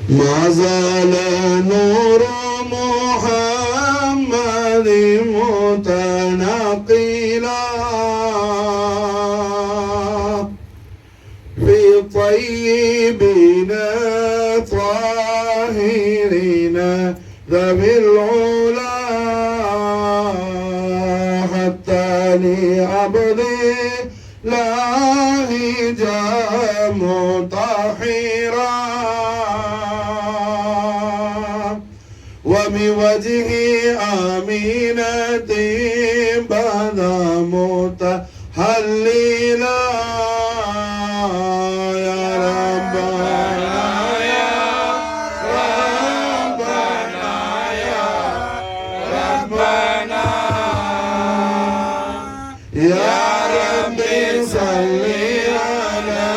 ما زال نور محمد متنقلا في طيبين طاهرين ذوي العلا حتى لعبد الله جاء مطهرا وبوجه آمينة بدا متهللا يا ربنا يا ربنا يا ربنا يا ربي صل على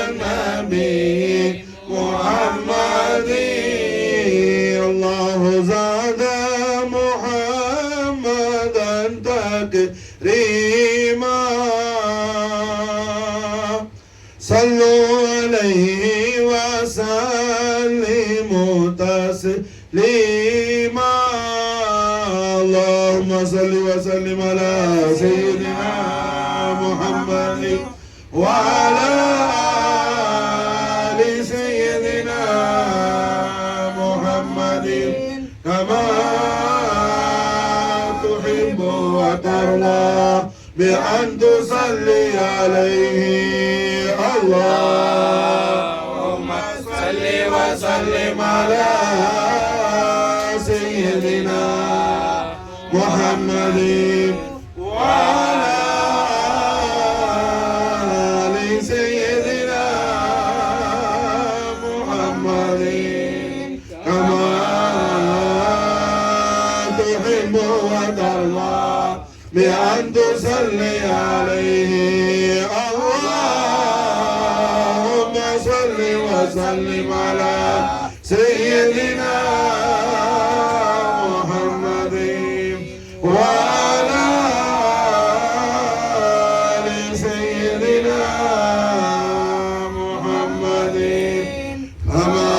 النبي محمد الله زاد محمدا تكريما صلوا عليه وسلموا تسليما اللهم صل وسلم على سيدنا محمد وعلى آل سيدنا محمد كما تحب وترضى بأن تصلي عليه اللهم صل وسلم على سيدنا محمد وعلى آل سيدنا محمد كما تحب وترضى بأن تصلي عليه اللهم صل وسلم على سيدنا محمد وعلى آل سيدنا محمد كما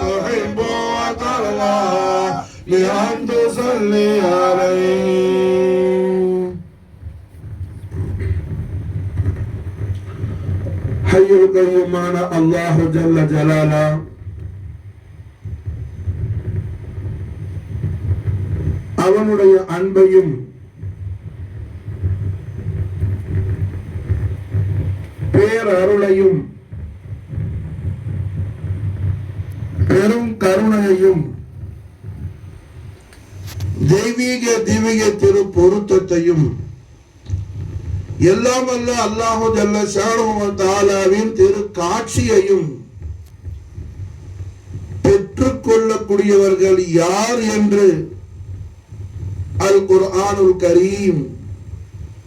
تحب وترضى بأن تصلي عليه حي القيوم الله جل جلاله அவனுடைய அன்பையும் பேரருளையும் பெரும் கருணையையும் தெய்வீக திவ்ய திரு பொருத்தத்தையும் எல்லாம் அல்ல அல்லாஹு ஜல்ல ஷானஹு வ தஆலாவின் திரு காட்சியையும் பெற்றுக் கொள்ளக்கூடியவர்கள் யார் என்று அல் குர்ஆனுல் கரீம்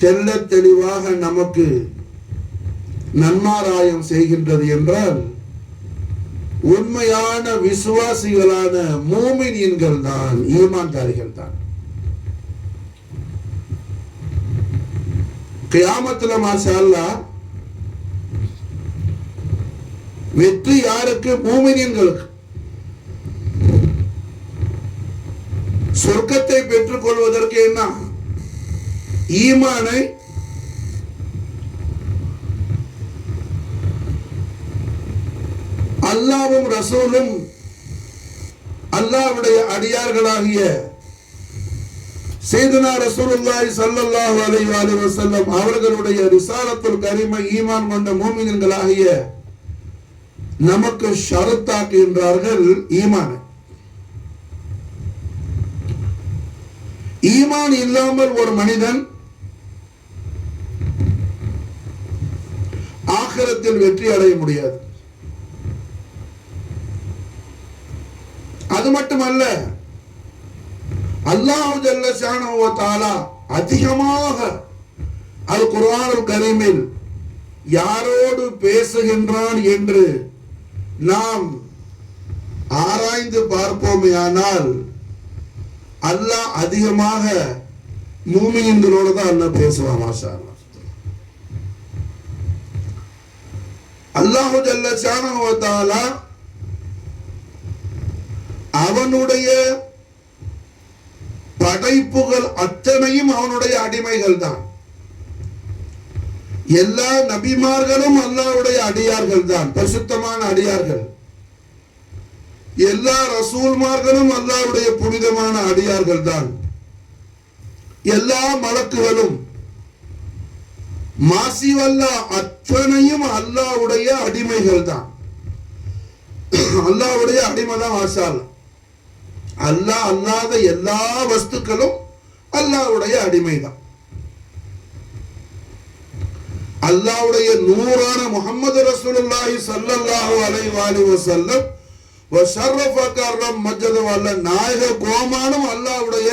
தெல்ல தெளிவாக நமக்கு நன்மாராயம் செய்கின்றது என்றால் உண்மையான விசுவாசிகளான மூமினீன்கள் தான், ஈமான்தாரிகள் தான். கியாமத்துல மாஷா அல்லாஹ் வெற்றி யாருக்கு? மூமினீன்களுக்கு. சொர்க்கத்தை பெற்றுக் கொள்வதற்கு என்ன? ஈமானை அல்லாஹ்வும் ரசூலும் அல்லாஹ்வுடைய அடியார்களாகிய சையதுனா ரசூலுல்லாஹி ஸல்லல்லாஹு அலைஹி வஸல்லம் அவர்களுடைய ரிசாலத்துல் கரீமை ஈமான் கொண்ட மூமின்களாகிய நமக்கு ஷரத்தாக்குகின்றார்கள் ஈமானை. ஈமான் இல்லாமல் ஒரு மனிதன் ஆகிரத்தில் வெற்றி அடைய முடியாது. அது மட்டுமல்ல, அல்லாஹ் ஜல்ல ஷானஹு வ தஆலா அதிகமாக அல் குர்ஆனுல் கரீமில் யாரோடு பேசுகின்றான் என்று நாம் ஆராய்ந்து பார்ப்போமேயானால் அல்லாஹ் அதிகமாக மூமின்களோடு தான் அல்லாஹ் பேசுவான். மாஷா அல்லாஹ். அல்லாஹு ஜல்ல ஷானஹு வ தஆலா அவனுடைய படைப்புகள் அத்தனையும் அவனுடைய அடிமைகள் தான். எல்லா நபிமார்களும் அல்லாஹ்வுடைய அடியார்கள் தான், பரிசுத்தமான அடியார்கள். எல்லா ரசூல்மார்களும் அல்லாஹ்வுடைய புனிதமான அடியார்கள் தான். எல்லா மலக்குகளும் மாசிவல்லா அத்தனையும் அல்லாஹ்வுடைய அடிமைகள் தான். அல்லாஹ்வுடைய அடிமை தான் மாஷா அல்லாஹ். அல்லாஹ் அல்லாத எல்லா வஸ்துக்களும் அல்லாஹ்வுடைய அடிமை தான். அல்லாஹ்வுடைய நூறான முஹம்மது ரசூலுல்லாஹி ஸல்லல்லாஹு அலைஹி வஸல்லம் வ ஷர்ரஃப கர்ரம் மஜ்ஜத வல்ல நாயக கோமானும் அல்லாஹ்வுடைய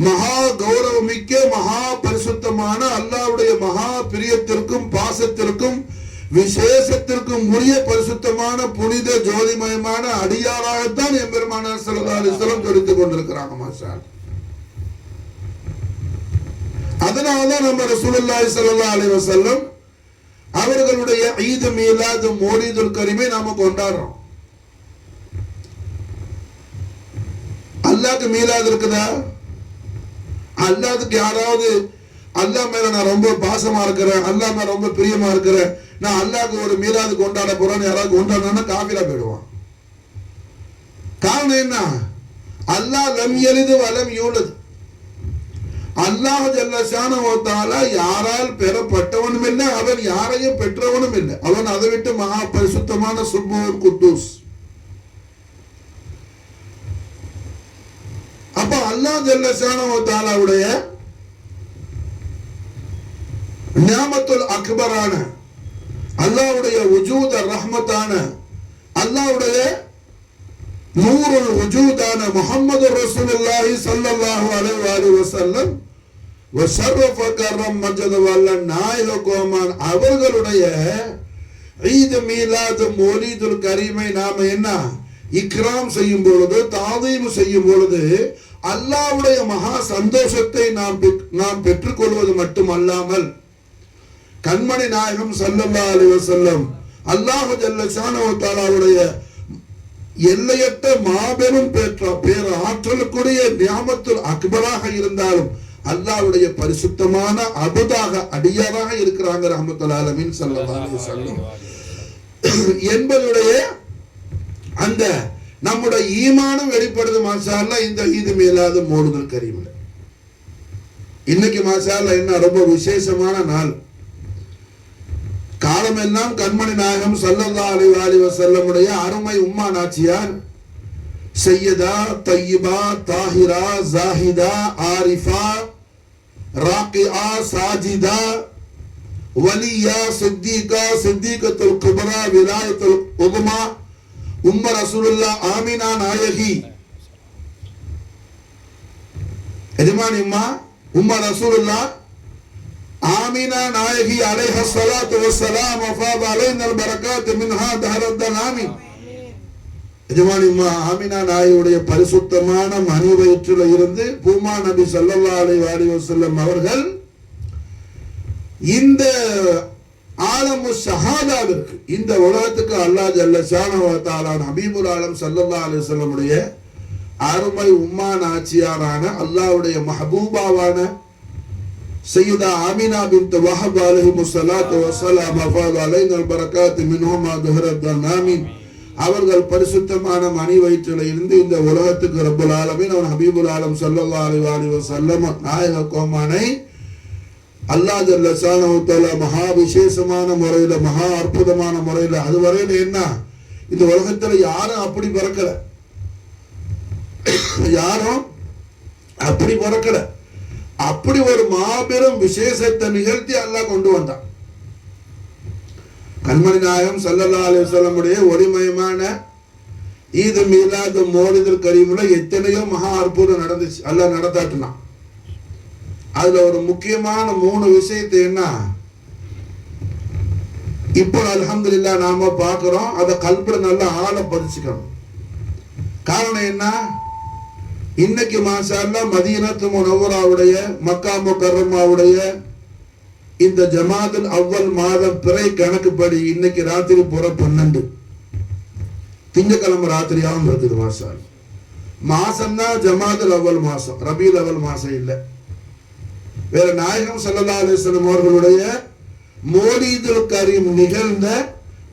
மகா கௌரவமிக்க மகா பரிசுத்தமான அல்லாஹ்வுடைய மகா பிரியத்திற்கும் பாசத்திற்கும் விசேஷத்திற்கும் உரிய பரிசுத்தமான புனித ஜோதிமயமான அடியாராகத்தான் எம்பெருமானார் ஸல்லல்லாஹு அலைஹி வஸல்லம் சொல்லிக் கொண்டிருக்கிறாங்க. மாஷா அல்லாஹ். அதனாலதான் நம்ம ரசூலுல்லாஹி ஸல்லல்லாஹு அலைஹி வஸல்லம் அவர்களுடைய ஈத் மீலாத் மௌலிதுல் கரீமை நாம கொண்டாடுறோம். அல்லாஹ்க்கு மீலாத் இருக்குதா? அல்லாஹ்க்கு யாராவது அல்லாஹ் மேல நான் ரொம்ப பாசமா இருக்கிறேன், அல்லாஹ் மேல ரொம்ப பிரியமா இருக்கிறேன், நான் அல்லாஹ்க்கு ஒரு மீலாது கொண்டாட போறேன்னு யாராவது கொண்டாடினா காஃபிரா போயிடுவான். காரணம் என்ன? அல்லாஹ் லம் யலிது வலம் யூலது. அல்லாஹ் ஜல்ல ஷானஹு வ தஆலா யாரால் பெறப்பட்டவனும் இல்லை, அவன் யாரையும் பெற்றவனும் இல்லை. அவன் அதை விட்டு மகா பரிசுத்தமான சுப்ஹூல் குத்தூஸ். அப்ப அல்லாஹ் ஜல்ல ஷானஹு வ தஆலாவுடைய நியாமத்துல் அக்பரான அல்லாஹ்வுடைய வஜூத ரஹ்மத்தான அல்லாஹ்வுடைய நூருல் வஜூதான முஹம்மது ரசூலுல்லாஹி ஸல்லல்லாஹு அலைஹி வஸல்லம் வ ஷர்ரஃப கர்ரம் மஜ்ஜத வல்ல நாயக கோமான் அவர்களுடைய ஈத் மீலாத் மௌலிதுல் கரீமை நாம என்ன இக்ராம் செய்யும் பொழுது, தாதீம் செய்யும் பொழுது அல்லாஹ்வுடைய மகா சந்தோஷத்தை நாம் பெற்றுக்கொள்வது மட்டுமல்லாமல் கண்மணி நாயகம் ஸல்லல்லாஹு அலைஹி வஸல்லம் அல்லாஹ் ஜல்ல ஷானஹு வ தஆலாவுடைய எல்லையற்ற மாபெரும் பேர ஆற்றலுக்குரிய நியாமத்துல் அக்பராக இருந்தாலும் அல்லாஹ்வுடைய பரிசுத்தமான அபுதாக அடியாராக இருக்கிறாங்க ரஹ்மத்துல் ஆலமீன் ஸல்லல்லாஹு அலைஹி வஸல்லம் என்பதுடைய அந்த நம்முடைய ஈமானும் வெளிப்படுது. மாஷா அல்லாஹ் இந்த ஈத் மீலாது மௌலிதுல் கரீம்ல இன்னைக்கு மாஷா அல்லாஹ் என்ன ரொம்ப விசேஷமான நாள். காலமெல்லாம் கண்மணி நாயகம் ஸல்லல்லாஹு அலைஹி வஸல்லமுடைய அருமை உம்மா நாச்சியார் சையதா தய்யிபா தாஹிரா ஜாஹிதா ஆரிஃபா ராகிஆ சாஜிதா வலியா சித்திகா சித்திகத்துல் குப்ரா விலாயத்துல் உதுமா உம்ம ரசூலுல்லாஹ் ஆமினா நாயகி எஜமானி உம்ம ரசூலுல்லாஹ் ஆமினா நாயகி அலைஹா ஸலாத்து வஸ்ஸலாம் வஃபாத அலைனல் பரகாத் மின்ஹா தஹரத்தன் ஆமீன். எஜமானி ஆமினா நாயகியுடைய பரிசுத்தமான மணி வயிற்றில் இருந்து பூமா நபி ஸல்லல்லாஹு அலைஹி வஸல்லம் அவர்கள் இந்த ஆலமு ஷஹாதாவிற்கு இந்த உலகத்துக்கு அல்லாஹ் ஜல்ல ஷானஹு வ தஆலா ஹபீபுல் ஆலம் ஸல்லல்லாஹு அலைஹி வஸல்லமுடைய அருமை உம்மா நாச்சியாரான அல்லாஹ்வுடைய மஹபூபாவான சையதா ஆமினா பின்த் வஹப் அலைஹிஸ்ஸலாத்து வஸ்ஸலாம் வஃபாத அலைனல் பரகாத் மின்ஹுமா தஹரத்தன் ஆமீன் அவர்கள் பரிசுத்தமான மணி வயிற்றில் இருந்து இந்த உலகத்துக்கு ரப்பல் ஆலமீன் அவன் ஹபீபுல் ஆலம் ஸல்லல்லாஹு அலைஹி வஸல்லம் நாயக கோமானை அல்லாஹ் ஜல்ல ஷானஹு வ தஆலா மகா விசேஷமான முறையில மகா அற்புதமான முறையில அதுவரையில என்ன இந்த உலகத்துல யாரும் அப்படி பிறக்கல, யாரும் அப்படி பிறக்கல. அப்படி ஒரு மாபெரும் விசேஷத்தை நிகழ்த்தி அல்லாஹ் கொண்டு வந்தான். கண்மணி நாயகம் ஸல்லல்லாஹு அலைஹி வஸல்லமுடைய ஒளிமயமான ஈத் மீலாத் மௌலிதுல் கரீம்ல எத்தனையோ மகா அற்புதம் நடந்துச்சு, அல்லாஹ் நடத்தாட்டினான். அதுல ஒரு முக்கியமான 3 விஷயத்தை என்ன இப்போ அல்ஹம்துலில்லாஹ் நாம பார்க்கிறோம். அதை கல்புல நல்லா ஆழ பதிச்சுக்கணும். காரணம் என்ன? இன்னைக்கு மாஷா அல்லாஹ் மதீனத்து முனவ்வராவுடைய மக்கா முக்கர்ரமாவுடைய இந்த ஜமாதுல் அவ்வல் மாதம் பிறை கணக்குப்படி இன்னைக்கு ராத்திரி புற 12 திங்கக்கிழமை ராத்திரியாகவும் இருக்குது. மாசம் தான் ஜமாதுல் அவ்வல் மாசம், ரபீல் அவ்வல் மாசம் இல்ல. வேற நாயகம் ஸல்லல்லாஹு அலைஹி வஸல்லம் அவர்களுடைய மௌலிதுல் கரீம் நிகழ்ந்த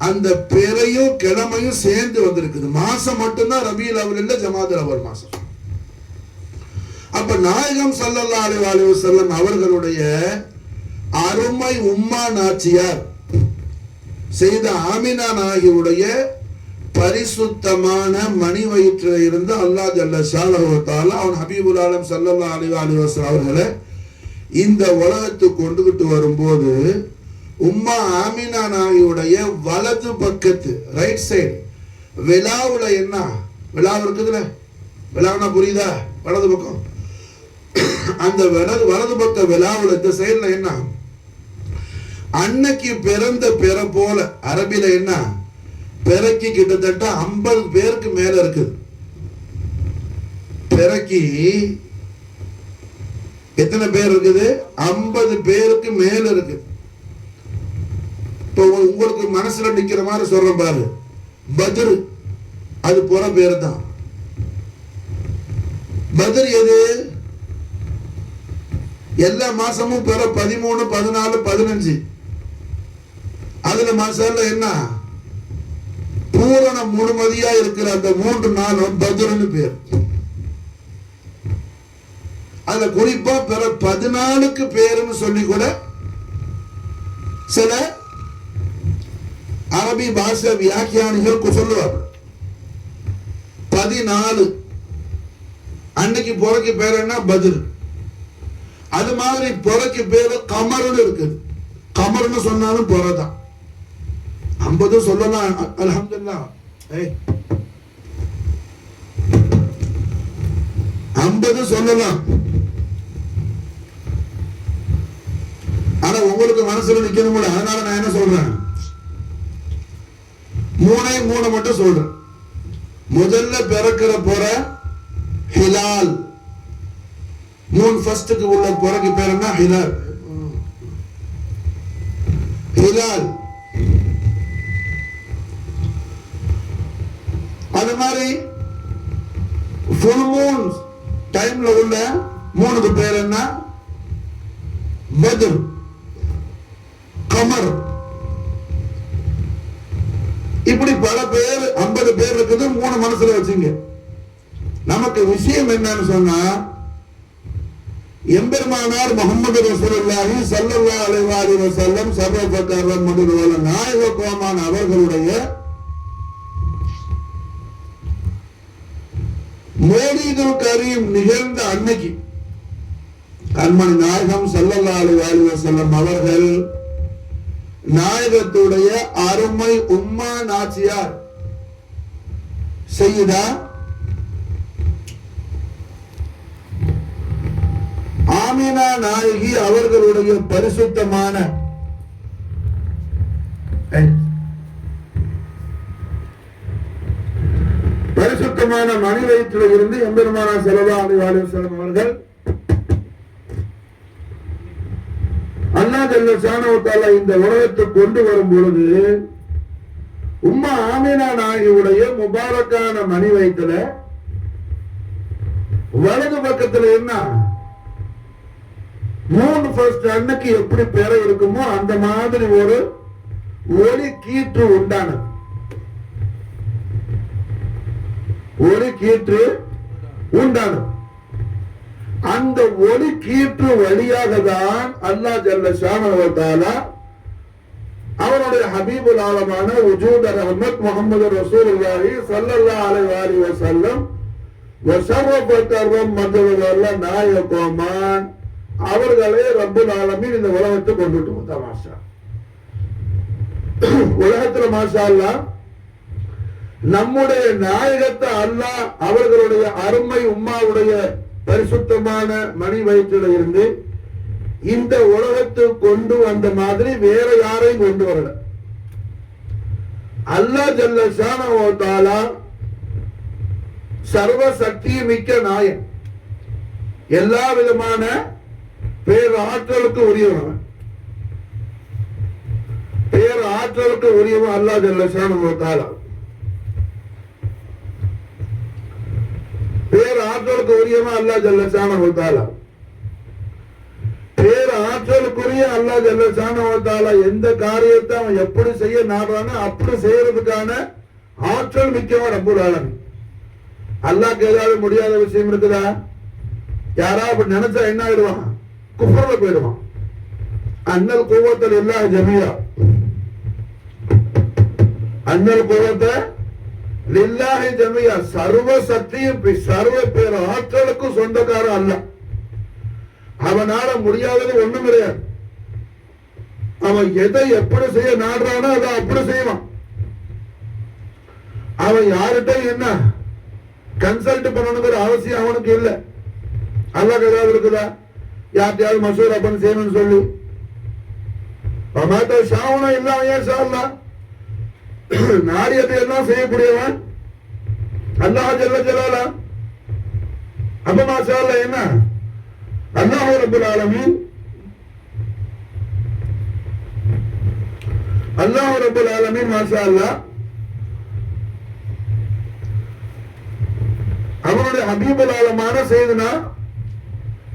அந்த பிறையும் கிழமையும் சேர்ந்து வந்திருக்குது. மாசம் மட்டும்தான் ரபீல் அவ்வல் இல்ல, ஜமாதுல் அவ்வல் மாசம். அப்ப நாயகம் ஸல்லல்லாஹு அலைஹி வஸல்லம் அவர்களுடைய அருமை உம்மா நாச்சியார் செய்த ஆமினா நாயகியுடைய பரிசுத்தமான மணி வயிற்றில் இருந்து அல்லாஹ் ஜல்ல ஷானஹு வ தஆலா அவன் ஹபீபுல் ஆலம் ஸல்லல்லாஹு அலைஹி வஸல்லம் அவர்களை இந்த உலகத்துக்கு கொண்டுகிட்டு வரும்போது உம்மா ஆமினா நாயகியுடைய வலது பக்கத்து ரைட் சைடு விலாவுல என்ன விலாவு இருக்குதுல, விலாவுனா புரியுதா? வலது பக்கம் அந்த வலது பக்க விலாவுல இந்த சைடுல என்ன அன்னைக்கு பிறந்த பிற போல அரபில என்ன பிறக்கி கிட்டத்தட்ட 50 பேருக்கு மேல இருக்குது. பிறக்கி எத்தனை பேர் இருக்குது? 50 பேருக்கு மேல இருக்கு. இப்போ உங்களுக்கு மனசுல நிக்கிற மாதிரி சொல்றேன் பாரு, பத்ர் அது புற பேரு தான். பத்ர் எது? எல்லா மாசமும் பிற 13, 14, 15. அதுல மாசம்ல என்ன பூரண முழுமதியா இருக்கிற அந்த 3 நாளும் பத்ருன்னு பேர். அதுல குறிப்பா பிற 14க்கு பேருன்னு சொல்லி கூட சில அரபி பாஷை வியாக்கியானிகள் சொல்லுவாங்க. 14 அன்னைக்கு புறக்கு பேர் என்ன? பத்ர். அது மாதிரி புறக்கு பேரு கமர்னு இருக்குது. கமர்னு சொன்னாலும் புறதான். 50 சொல்லலாம், அல்ஹம்துலில்லாஹ். 50 சொல்லலாம். ஆனா உங்களுக்கு மனசுல நிக்கணும், அதனால நான் என்ன சொல்றேன், 3 மட்டும் சொல்றேன். முதல்ல பிறக்கிற புற ஹிலால். 3 ஃபர்ஸ்டுக்கு உள்ள புறக்கு பேர் என்ன? ஹிலால். ஹிலால். அது மாதிரி ஃபுல் மூன் டைம்ல உள்ள 3க்கு பேர் என்ன? பத்ர், கமர். இப்படி பல பேர் 50 பேர் இருக்குது. 3 மனசுல வச்சுங்க. நமக்கு விஷயம் என்னன்னு சொன்னா, எம்பெருமானார் முஹம்மது ரசூலுல்லாஹி ஸல்லல்லாஹு அலைஹி வஸல்லம் சர்வபக்கர் மதுரவல நாயக கோமான் அவர்களுடைய மௌலிதுல் கரீம் நிகழ்ந்த அன்னைக்கு கண்மணி நாயகம் ஸல்லல்லாஹு அலைஹி வஸல்லம் அவர்கள் நாயகத்துடைய அருமை உம்மா நாச்சியார் சையதா ஆமினா நாயகி அவர்களுடைய பரிசுத்தமான மணி வயிற்றில் இருந்து எம்பெருமானார் ஸல்லல்லாஹு அலைஹி வஸல்லம் அவர்கள் அல்லாஹ் ஜல்ல ஷானஹு வ தஆலா இந்த உலகத்துக்கு கொண்டு வரும் பொழுது உம்மா ஆமினா நாயகியுடைய முபாரக்கான மணி வயிற்றுல வலது பக்கத்துல என்ன 3 ஃபர்ஸ்ட் அன்னைக்கு எப்படி பெற இருக்குமோ அந்த மாதிரி ஒரு ஒளி கீற்று உண்டானது. ஒளி கீற்று உண்டானது. அந்த ஒளி கீற்று வழியாக தான் அல்லாஹ் ஜல்ல ஷானஹு வ தஆலா அவருடைய ஹபீபுல் ஆலமான வஜூத் ரஹ்மத் முஹம்மது ரசூலுல்லாஹி ஸல்லல்லாஹு அலைஹி வஸல்லம் வஸர்ரஃபத்தர் மதவல்ல நாயகமான் அவர்களே ரப்பல் ஆலமீன் இந்த உலகத்துக்கு கொண்டுட்டு வந்தார். மாஷா உலகத்துல மாஷா அல்லாஹ் நம்முடைய நாயகத்தை அல்லாஹ் அவர்களுடைய அருமை உம்மாவுடைய பரிசுத்தமான மணி வயிற்றில இருந்து இந்த உலகத்துக்கு கொண்டு வந்த மாதிரி வேற யாரையும் கொண்டு வரல. அல்லாஹ் ஜல்ல ஷானஹு வ தஆலா சர்வ சக்தி மிக்க நாயன், எல்லா விதமான பேர் ஆற்றலுக்கு உரியவன். ஆற்றலுக்கு உரியவன் அல்லாஹ் ஜல்ல ஷானஹு வ தஆலா. பேர் ஆற்றலுக்கு உரியவன் அல்லாஹ் ஜல்ல ஷானஹு வ தஆலா. பேர் ஆற்றலுக்குரிய அல்லாஹ் ஜல்ல ஷானஹு வ தஆலா எந்த காரியத்தை அவன் எப்படி செய்ய நாடுறானோ அப்படி செய்யறதுக்கான ஆற்றல் மிக்கவன் ரப்புல் ஆலமீன். அல்லாஹ்க்கு ஏதாவது முடியாத விஷயம் இருக்குதா? யாரா அப்படி நினைச்சா என்ன ஆயிடுவான்? குஃப்ர்ல போயிடுவான். அன்னல் குவத்தல் இல்லாஹ் ஜமீஆ, அன்னல் குவத்த லில்லாஹி ஜமீஆ, சர்வ சக்தியும் சர்வ பேர் ஆற்றலுக்கும் சொந்தக்காரன் அல்லாஹ். அவனால முடியாதது ஒண்ணும் கிடையாது. அவன் எதை எப்படி செய்ய நாடுறானோ அதை அப்படி செய்வான். அவன் யார்கிட்ட என்ன கன்சல்ட் பண்ணணுங்கிற அவசியம் அவனுக்கு இல்லை. அல்லாஹ் ஏதாவது இருக்குதா? யார்கிட்டயாவது மசூரா பண்ணி செய்யணும்னு சொல்லி ஷாவனா இல்லாம நாரியத்தை எல்லாம் செய்யக்கூடியவன் அல்லாஹ் ஜல்ல ஜலாலா. அப்ப மாஷா அல்லாஹ் என்ன அல்லாஹ் ரப்பல் ஆலமீன், அல்லாஹ் ரப்பல் ஆலமீன் மாஷா அல்லாஹ் அவருடைய ஹபீபுல் ஆலமான செய்தனா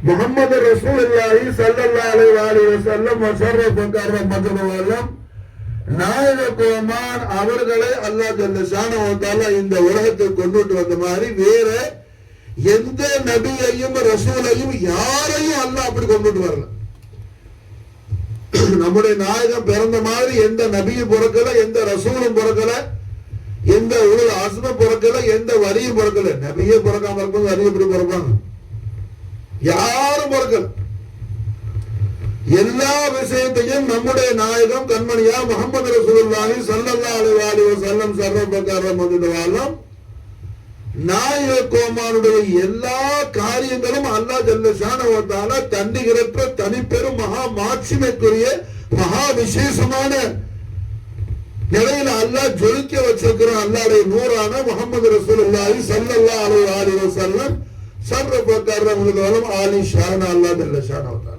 முஹம்மது ரசூலுல்லாஹி ஸல்லல்லாஹு அலைஹி வஸல்லம் வஸர்ரஃப கர்ரம் மஜ்னுவல்லம் நாயக கோமான் அவர்களை அல்லாஹ் ஜல்ல ஷானஹு வ தஆலா இந்த உலகத்துக்கு கொண்டுட்டு வந்த மாதிரி வேற எந்த நபியையும் ரசூலையும் யாரையும் அல்லாஹ் அப்படி கொண்டுட்டு வரல. நம்முடைய நாயகம் பிறந்த மாதிரி எந்த நபியும் பிறக்கல, எந்த ரசூலும் பிறக்கல, எந்த உலக அஸ்ம பிறக்கல, எந்த வரியும் பிறக்கல. நபியே பிறக்காம இருக்கும், வரி எப்படி பிறப்பாங்க? யாரும் பிறக்கல. எல்லா விஷயத்தையும் நம்முடைய நாயகம் கண்மணியா முஹம்மது ரசூலுல்லாஹி ஸல்லல்லாஹு அலைஹி வஸல்லம் சர்வபகாரம் நாயக கோமானுடைய எல்லா காரியங்களும் அல்லாஹ் ஜல்ல ஷானஹு வ தஆலா தன்னிகரற்ற தனிப்பெரும் மகா மாட்சிமைக்குரிய மகா விசேஷமான நிலையில அல்லாஹ் ஜொலிக்க வச்சிருக்கிறான். அல்லாஹ்வுடைய நூறான முஹம்மது ரசூலுல்லாஹி ஸல்லல்லாஹு அலைஹி வஸல்லம் சர்வபகாரம் ஆலி ஷான அல்லாஹ் ஜல்ல ஷானஹு வ தஆலா.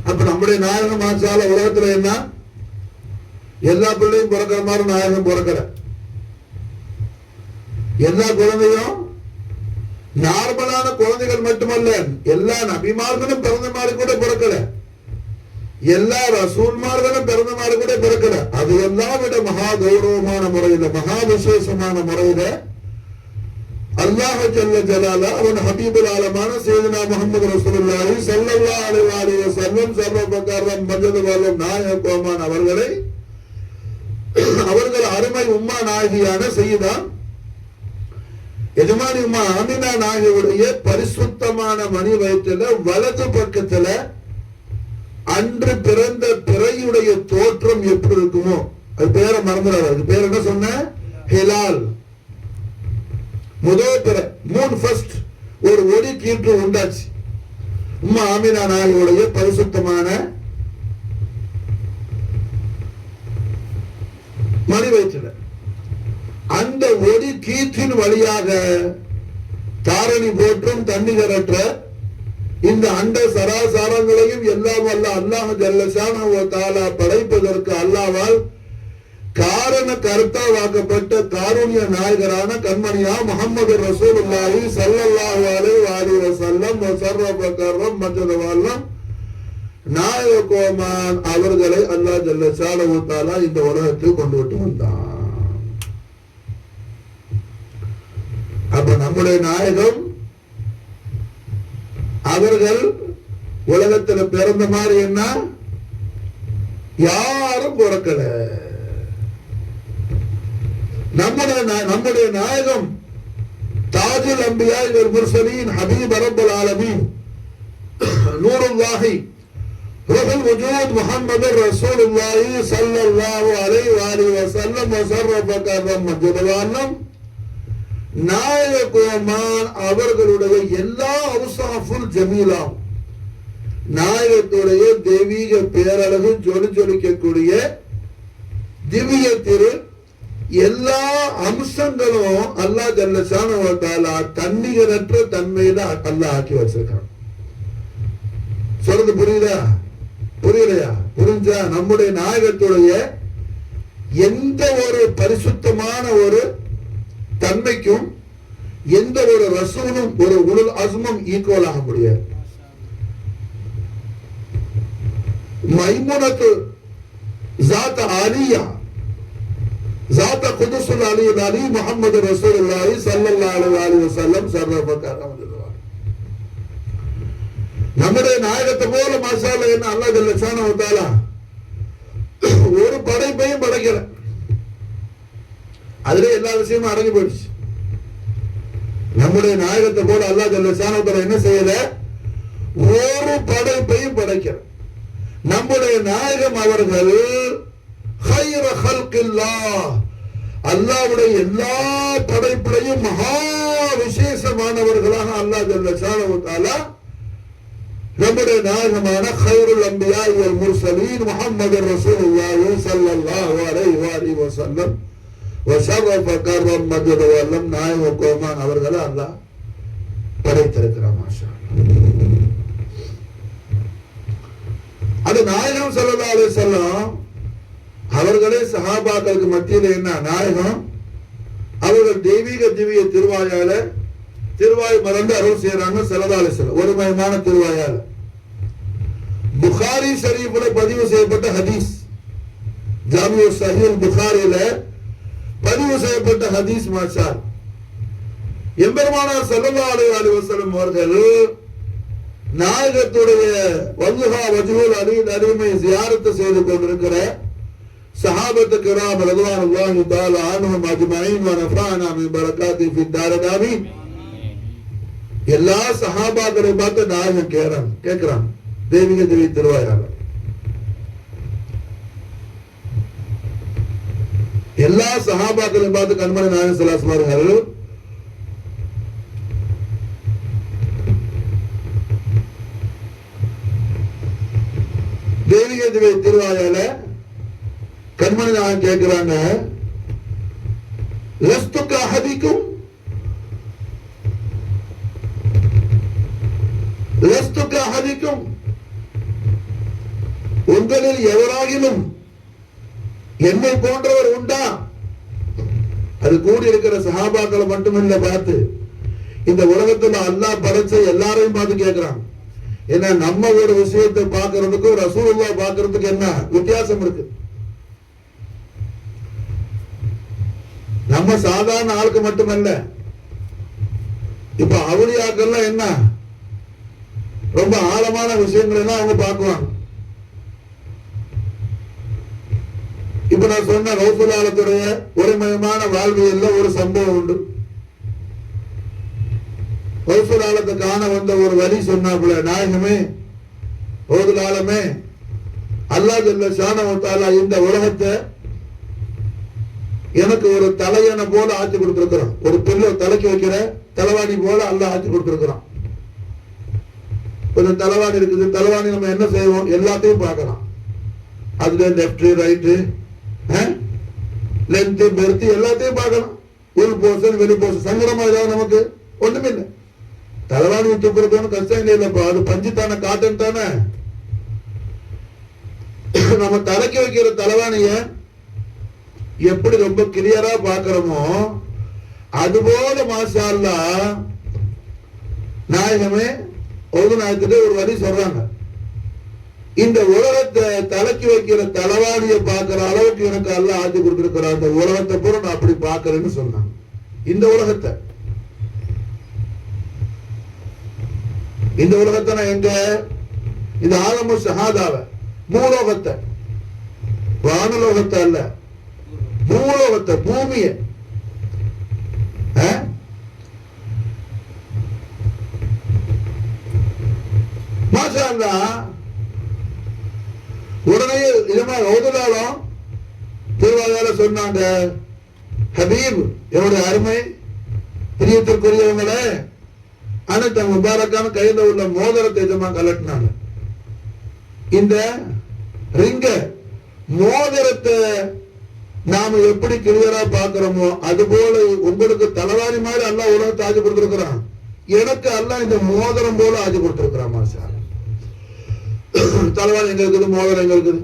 அப்ப நம்முடைய நாயகம் மாஷால உலகத்துல என்ன எல்லா பிள்ளையும் பிறக்கிற மாதிரி நாயகம் பிறக்கல. எல்லா குழந்தையும் நார்மலான குழந்தைகள் மட்டுமல்ல, எல்லா நபிமார்களும் பிறந்த மாதிரி கூட பிறக்கல, எல்லா ரசூல்மார்களும் பிறந்த மாதிரி கூட பிறக்கல. அது எல்லாம் விட மகா கௌரவமான முறையில மகா விசேஷமான முறையில அல்லாஹ் ஜல்ல ஜலாலா அவன் ஹபீபுல் ஆலமான சையதுனா முஹம்மது ரசூலுல்லாஹி ஸல்லல்லாஹு அலைஹி வஸல்லம் சர்வபகாரம் மஜ்னுவல்லம் நாயக கோமான் அவர்களை அவர்கள் அருமை உம்மா நாயகியான சையதா எஜமானி உம்மா ஆமினா நாயகியுடைய பரிசுத்தமான மணி வயிற்றுல வலது பக்கத்துல அன்று பிறந்த பிறையுடைய தோற்றம் எப்படி இருக்குமோ, அது பேரை மறந்துடாது. அது பேர் என்ன சொன்ன? ஹிலால். முதல் பிறை மூன் ஃபர்ஸ்ட் ஒரு ஒளி கீற்று உண்டாச்சு உம்மா ஆமினா நாயகியுடைய பரிசுத்தமான மணி வயிற்றுல. அந்த ஒளி கீற்றின் வழியாக தாரணி போற்றும் தன்னிகரற்ற இந்த அண்ட சராசாரங்களையும் எல்லாம் வல்ல அல்லாஹ் ஜல்ல ஷானஹு வ தஆலா படைப்பதற்கு அல்லாஹ்வால் காரண கர்த்தாவாக்கப்பட்ட காருண்ய நாயகரான கண்மணியா முஹம்மது ரசூலுல்லாஹி ஸல்லல்லாஹு அலைஹி வஸல்லம் வஸர்ரஃப மஜ்னுவல்லம் நாயக கோமான் அவர்களை அல்லாஹ் ஜல்ல ஷானஹு வ தஆலா இந்த உலகத்துக்கு கொண்டு விட்டு வந்தான். அப்ப நம்முடைய நாயகம் அவர்கள் உலகத்துல பிறந்த மாதிரி என்ன யாரும் பிறக்கல. நம்முடைய நாயகம் தாஜுல் அம்பியா வல் முர்சலீன் ஹபீப் ரப்பல் ஆலமீன் நூருல்லாஹி ரூஹுல் வஜூத் முஹம்மது ரசூலுல்லாஹி ஸல்லல்லாஹு அலைஹி வஸல்லம் வஸர்ரஃப கர்ரம் மஜ்னுவல்லம் நாயக கோமான் அவர்களுடைய எல்லா அவுசாஃபுல் ஜமீலா நாயகத்துடைய தெய்வீக பேரழகு ஜொலிக்கக்கூடிய திவ்ய திரு எல்லா அம்சங்களும் அல்லாஹ் ஜல்ல ஷானஹு வ தஆலா தன்னிகரற்ற தன்மையில அல்லாஹ் ஆக்கி வச்சிருக்கான். சொல்றது புரியுதா? புரியலையா? புரிஞ்சா? நம்முடைய நாயகத்துடைய எந்த ஒரு பரிசுத்தமான ஒரு தன்மைக்கும் எந்த ஒரு ரசூலும் ஒரு உலுல் அஸ்மும் ஈக்குவல் ஆக முடியாது. மைமுனத்து ذات ஆலியா ذات قدس العلي العلي محمد رسول الله صلى الله عليه وسلم நம்முடைய நாயகத்தை போல மாஷாஅல்லா என்ன அல்லாஹ் ஜல்ல ஷானஹு வ தஆலா ஒரு படைப்பையும் படைக்கல. அதுல எல்லா விஷயமும் அடங்கி போயிடுச்சு. நம்முடைய நாயகத்தை போல அல்லாஹ் ஜல்ல ஷானஹு வ தஆலா என்ன செய்யல? ஒரு படைப்பையும் படைக்கல. நம்முடைய நாயகம் அவர்கள் خير خلق الله அல்லாஹ்வுடைய எல்லா படைப்பிலையும் மகா விசேஷமானவர்களாக அல்லாஹ் ஜல்ல ஷானஹு வ தஆலா நம்முடைய நாயகமான خيرுல் அன்பியா வல் முர்சலீன் முஹம்மதுர் ரசூலுல்லாஹி ஸல்லல்லாஹு அலைஹி வஸல்லம் வஷரஃப கர்ரம் மஜ்த வல்லம் நாயக கோமான் அவர்களை அல்லாஹ் படைத்திருக்கிறார். மாஷாஅல்லாஹ். அது நாயகம் ஸல்லல்லாஹு அலைஹி வஸல்லம் அவர்களே சஹாபாக்களுக்கு மத்தியில் என்ன நாயகம், அவர்கள் தெய்வீக திவ்ய திருவாயால திருவாய் மறந்து அருள் செய்யறாங்க ஸல்லல்லாஹு அலைஹி வஸல்லம். ஒருமயமான திருவாயால புகாரி ஷரீஃப்ல பதிவு செய்யப்பட்ட ஹதீஸ், ஜாமிஉ ஸஹீஹ் புகாரில பதிவு செய்யப்பட்ட ஹதீஸ். மாஷாஅல்லாஹ். எம்பெருமானார் ஸல்லல்லாஹு அலைஹி வஸல்லம் அவர்கள் நாயகத்துடைய வல்லுஹா வஜ்ஹுல் அலீல் அலீமை ஜியாரத் செய்து கொண்டிருக்கிற சஹாபத்து கிராம் ரலியல்லாஹு தஆலா அன்ஹும் அஜ்மஈன் வ நஃபஅனா மின் பரகாத்தி ஃபித் தாரின் ஆமீன். எல்லா சஹாபாக்களை பார்த்து நாயகம் கேட்கிறான் தெய்வீக திவ்ய திருவாயால. எல்லா சஹாபாக்களை பார்த்து கண்மணி நாயகம் ஸல்லல்லாஹு அலைஹி வஸல்லம் தெய்வீக திவ்ய திருவாயால கண்மணி நாயகம் கேட்கிறாங்க, லஸ்துக அஹதிக்கும் லஸ்துக அஹதிக்கும் உங்களில் எவராகிலும் என்னை போன்றவர் உண்டா? அது கூடி இருக்கிற சஹாபாக்களை மட்டுமில்ல பார்த்து இந்த உலகத்துல அல்லாஹ் படைச்ச எல்லாரையும் பார்த்து கேட்கிறான். ஏன்னா நம்ம ஒரு விஷயத்தை பார்க்கறதுக்கும் ரசூலுல்லாஹ் பார்க்கறதுக்கு என்ன வித்தியாசம் இருக்கு? நம்ம சாதாரண ஆளுக்கு மட்டுமல்ல, இப்ப அவுலியாக்கள்லாம் என்ன ரொம்ப ஆழமான விஷயங்கள் எல்லாம் அவங்க பார்க்குவாங்க. இப்ப நான் சொன்ன ரசூலுல்லாஹ்வுடைய ஒருமயமான வாழ்வியல்ல ஒரு சம்பவம் உண்டு. ரசூலுல்லாஹ்வை காண வந்த ஒரு வலி சொன்னாப்புல, நாயகமே ரசூலுல் ஆலமே அல்லாஹ் ஜல்ல ஷானஹு வ தஆலா இந்த உலகத்தை எனக்கு ஒரு தலையணை போல ஆட்சி கொடுத்திருக்கிறான். ஒரு பிள்ளை தலைக்கு வைக்கிற தலைவாணி போல அல்லாஹ் ஆட்சி கொடுத்திருக்கிறான். கொஞ்சம் தலைவாணி இருக்குது, தலைவாணி நம்ம என்ன செய்வோம்? எல்லாத்தையும் பார்க்கலாம். அதுல லெப்ட் ரைட்டு லென்த் பெருத்து எல்லாத்தையும் பார்க்கலாம். உள் போர்ஷன் வெளி போர்ஷன் சங்கடமா ஏதாவது நமக்கு ஒண்ணுமே இல்லை. தலைவாணி தூக்குறதுன்னு கஷ்டம் இல்லைப்பா, அது பஞ்சு தானே, காட்டன் தானே. நம்ம தலைக்கு வைக்கிற தலைவாணிய எப்படி ரொம்ப கிளியரா பாக்குறோமோ அதுபோல மாஷா அல்லாஹ் நாயகமே நாயகத்துக்கு ஒரு வரி சொல்றாங்க, இந்த உலகத்தை தலைக்கு வைக்கிற தலைவாணியை பார்க்கிற அளவுக்கு எனக்கு அல்லாஹ் ஆட்சி கொடுத்திருக்கிறார். அந்த உலகத்தை பூரா நான் அப்படி பார்க்கிறேன்னு சொன்னாங்க. இந்த உலகத்தை நான் எங்க இந்த ஆலமு ஷஹாதாவை பூலோகத்தை, வானலோகத்தை அல்ல, பூலோகத்தை, பூமியை மாஷா அல்லாஹ். உடனே இதமா ஓதுலாலும் திருவாயால சொன்னாங்க, ஹபீப் என்னுடைய அருமை பிரியத்திற்குரியவங்களே, அனைத்து முபாரக்கான கையில உள்ள மோதிரத்தை இதமா கலட்டினாங்க. இந்த ரிங்க மோதிரத்தை நாம எப்படி கிளியரா பாக்குறோமோ அது போல உங்களுக்கு தலைவாரி மாதிரி அல்லாஹ் உலகத்தை ஆட்சி கொடுத்திருக்கிறான். எனக்கு அல்லாஹ் இந்த மோதிரம் போல ஆட்சி கொடுத்திருக்கிறான். மாஷா தலைவாணி எங்க இருக்குது, மோதிரம் எங்க இருக்குது?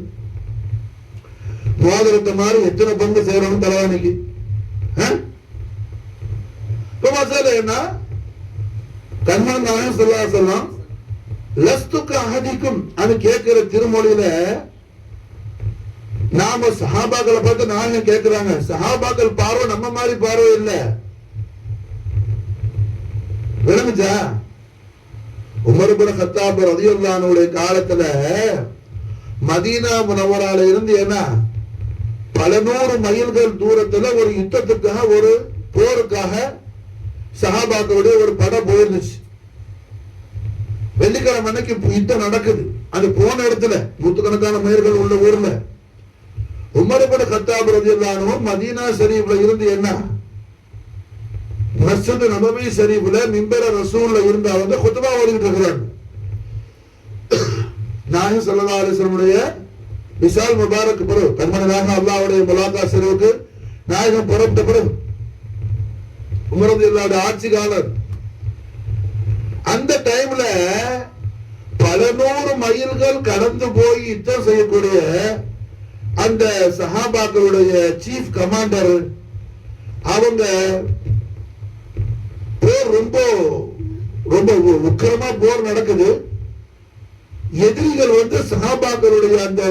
மோதிரத்தை மாதிரி எத்தனை பங்கு செய்யறோம் தலைவாணிக்கு? என்ன கண்மன் நாயகம் ஸல்லல்லாஹு அலைஹி வஸல்லம் லஸ்துக அஹதிக்கும் அது கேட்கிற திருமொழியில நாம சஹாபாக்களை பார்த்து நாயகம் கேட்கிறாங்க. சஹாபாக்கள் பார்வை நம்ம மாதிரி பார்வை இல்ல. விளங்குச்சா? உமர் இப்னு கத்தாப் ரலியல்லாஹு அன்ஹுடைய காலத்துல மதீனா முனவரால இருந்து என்ன பல நூறு மைல்கள் தூரத்துல ஒரு யுத்தத்துக்காக, ஒரு போருக்காக சஹாபாக்களுடைய ஒரு படம் போயிருந்துச்சு. வெள்ளிக்கிழமை அன்னைக்கு யுத்தம் நடக்குது. அது போன இடத்துல நூற்றுக்கணக்கான மைல்கள் உள்ள ஊர்ல உமர் இப்னு கத்தாப் ரலியல்லாஹு அன்ஹு மதீனா ஷரீஃப்ல இருந்து என்ன மஸ்ஜித் நபவி ஷரீஃப்ல மிம்பர் ரசூல்ல இருந்து அவங்க குத்பா ஓதிட்டு இருக்காங்க. நாயகம் ஸல்லல்லாஹு அலைஹி வஸல்லம் விஷால் முபாரக் பிறகு கண்மணியாக அல்லாஹ்வுடைய முலாகாத் ஷரீஃபுக்கு நாயகம் புறப்பட்ட பிறகு உமர் ரலியல்லாஹு ஆட்சி காலம். அந்த டைம்ல பல நூறு மைல்கள் கடந்து போய் யுத்தம் செய்யக்கூடிய அந்த சஹாபாக்களுடைய சீஃப் கமாண்டர் அவங்க போர் ரொம்ப ரொம்ப உக்கிரமா போர் நடக்குது. எதிரிகள் வந்து சஹாபாக்களுடைய அந்த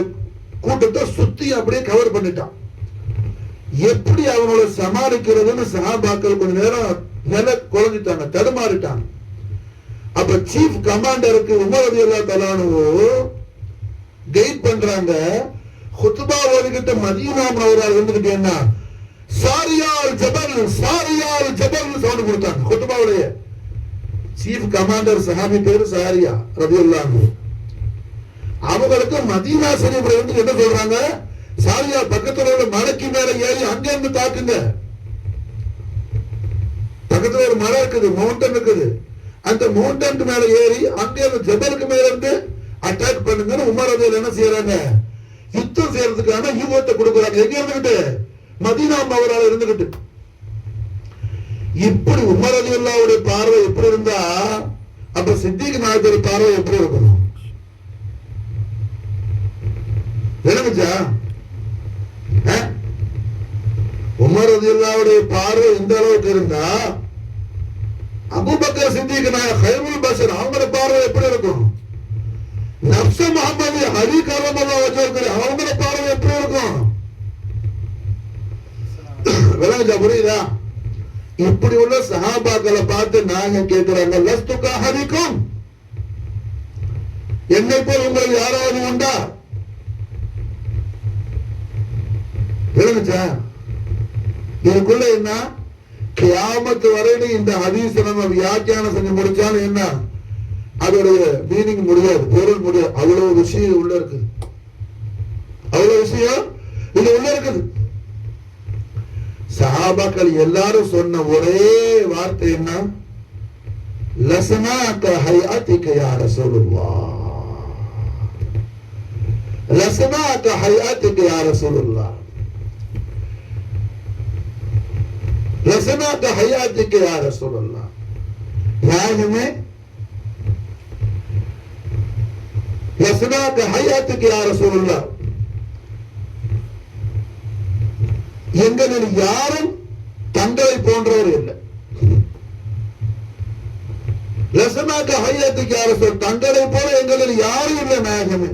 கூட்டத்தை சுத்தி அப்படியே கவர் பண்ணிட்டான். எப்படி அவங்கள சமாளிக்கிறதுன்னு சஹாபாக்கள் கொஞ்ச நேரம் நில குழஞ்சிட்டாங்க, தடுமாறிட்டாங்க. அப்ப சீஃப் கமாண்டருக்கு உமர் ரலியல்லாஹு தஆலா அன்ஹு கைட் பண்றாங்க. குத்பா ஓதிக்கிட்ட மதீனா முனவரால இருந்துகிட்டு என்ன சாரியால் ஜபல் சாரியால் ஜபல் சவுண்ட் கொடுத்தாங்க. குத்பாவுடைய சீஃப் கமாண்டர் சஹாபி பேரு சாரியா ரலியல்லாஹு அன்ஹு. அவங்களுக்கு மதீனா ஷரீஃப்ல இருந்து என்ன சொல்றாங்க, சாரியா பக்கத்துல உள்ள மலைக்கு மேல ஏறி அங்க இருந்து தாக்குங்க. பக்கத்துல ஒரு மலை இருக்குது, மவுண்டன் இருக்குது. அந்த மவுண்டன் மேல ஏறி அங்க இருந்து ஜபலுக்கு மேல இருந்து அட்டாக் பண்ணுங்கன்னு உமர் ரலியல்லாஹு என்ன செய்யறாங்க, யுத்தம் செய்யறதுக்கான யூகத்தை கொடுக்குறாங்க. எங்க இருந்துகிட்டு? மதீனா முனவரால இருந்துகிட்டு. இப்படி உமர் ரலியல்லாஹுடைய பார்வை எப்படி இருந்தா அப்ப சித்திக் நாயகர் பார்வை எப்படி இருக்கணும்? விளங்குச்சா? உமர் ரலியல்லாஹுடைய பார்வை இந்த அளவுக்கு இருந்தா அபூபக்கர் சித்திக் நாயகம் கைருல் பஷர் அவங்களோட பார்வை எப்படி இருக்கும்? நப்ச முஹம்மது அலி கர்ரமல்லாஹு வஜஹு அவங்களோட பார்வை எப்படி இருக்கும்? விளங்குச்சா? புரியுதா? இப்படி உள்ள சஹாபாக்களை பார்த்து நாங்க கேட்கிறாங்க, லஸ்துக அஹதிக்கும் என்னை போல் உங்களுக்கு யாராவது உண்டா? விளங்குச்சா? இதுக்குள்ள என்ன கியாமத் வரையிலும் இந்த ஹதீஸ் நம்ம வியாக்கியானம் செஞ்சு முடிச்சாலும் என்ன அதோடைய மீனிங் முடியாது, பொருள் முடியாது. அவ்வளவு விஷயம் உள்ள இருக்குது, அவ்வளவு விஷயம் இது உள்ள இருக்குது. சஹாபாக்கள் எல்லாரும் சொன்ன ஒரே வார்த்தை என்ன, லஸ்னா கஹைஅதிக யா ரசூலுல்லாஹ், லஸ்னா கஹைஅதிக யா ரசூலுல்லாஹ், லஸ்னா கஹைஅதிக யா ரசூலுல்லாஹ். நாயகமே லஸ்னா கஹைஅதிக யா ரசூலுல்லாஹ், எங்களில் யாரும் தங்களை போன்றவர் இல்லை. லஸ்னாக ஹையத்துக்கு யார சொல், தங்களை போல எங்களில் யாரும் இல்லை நாயகமே.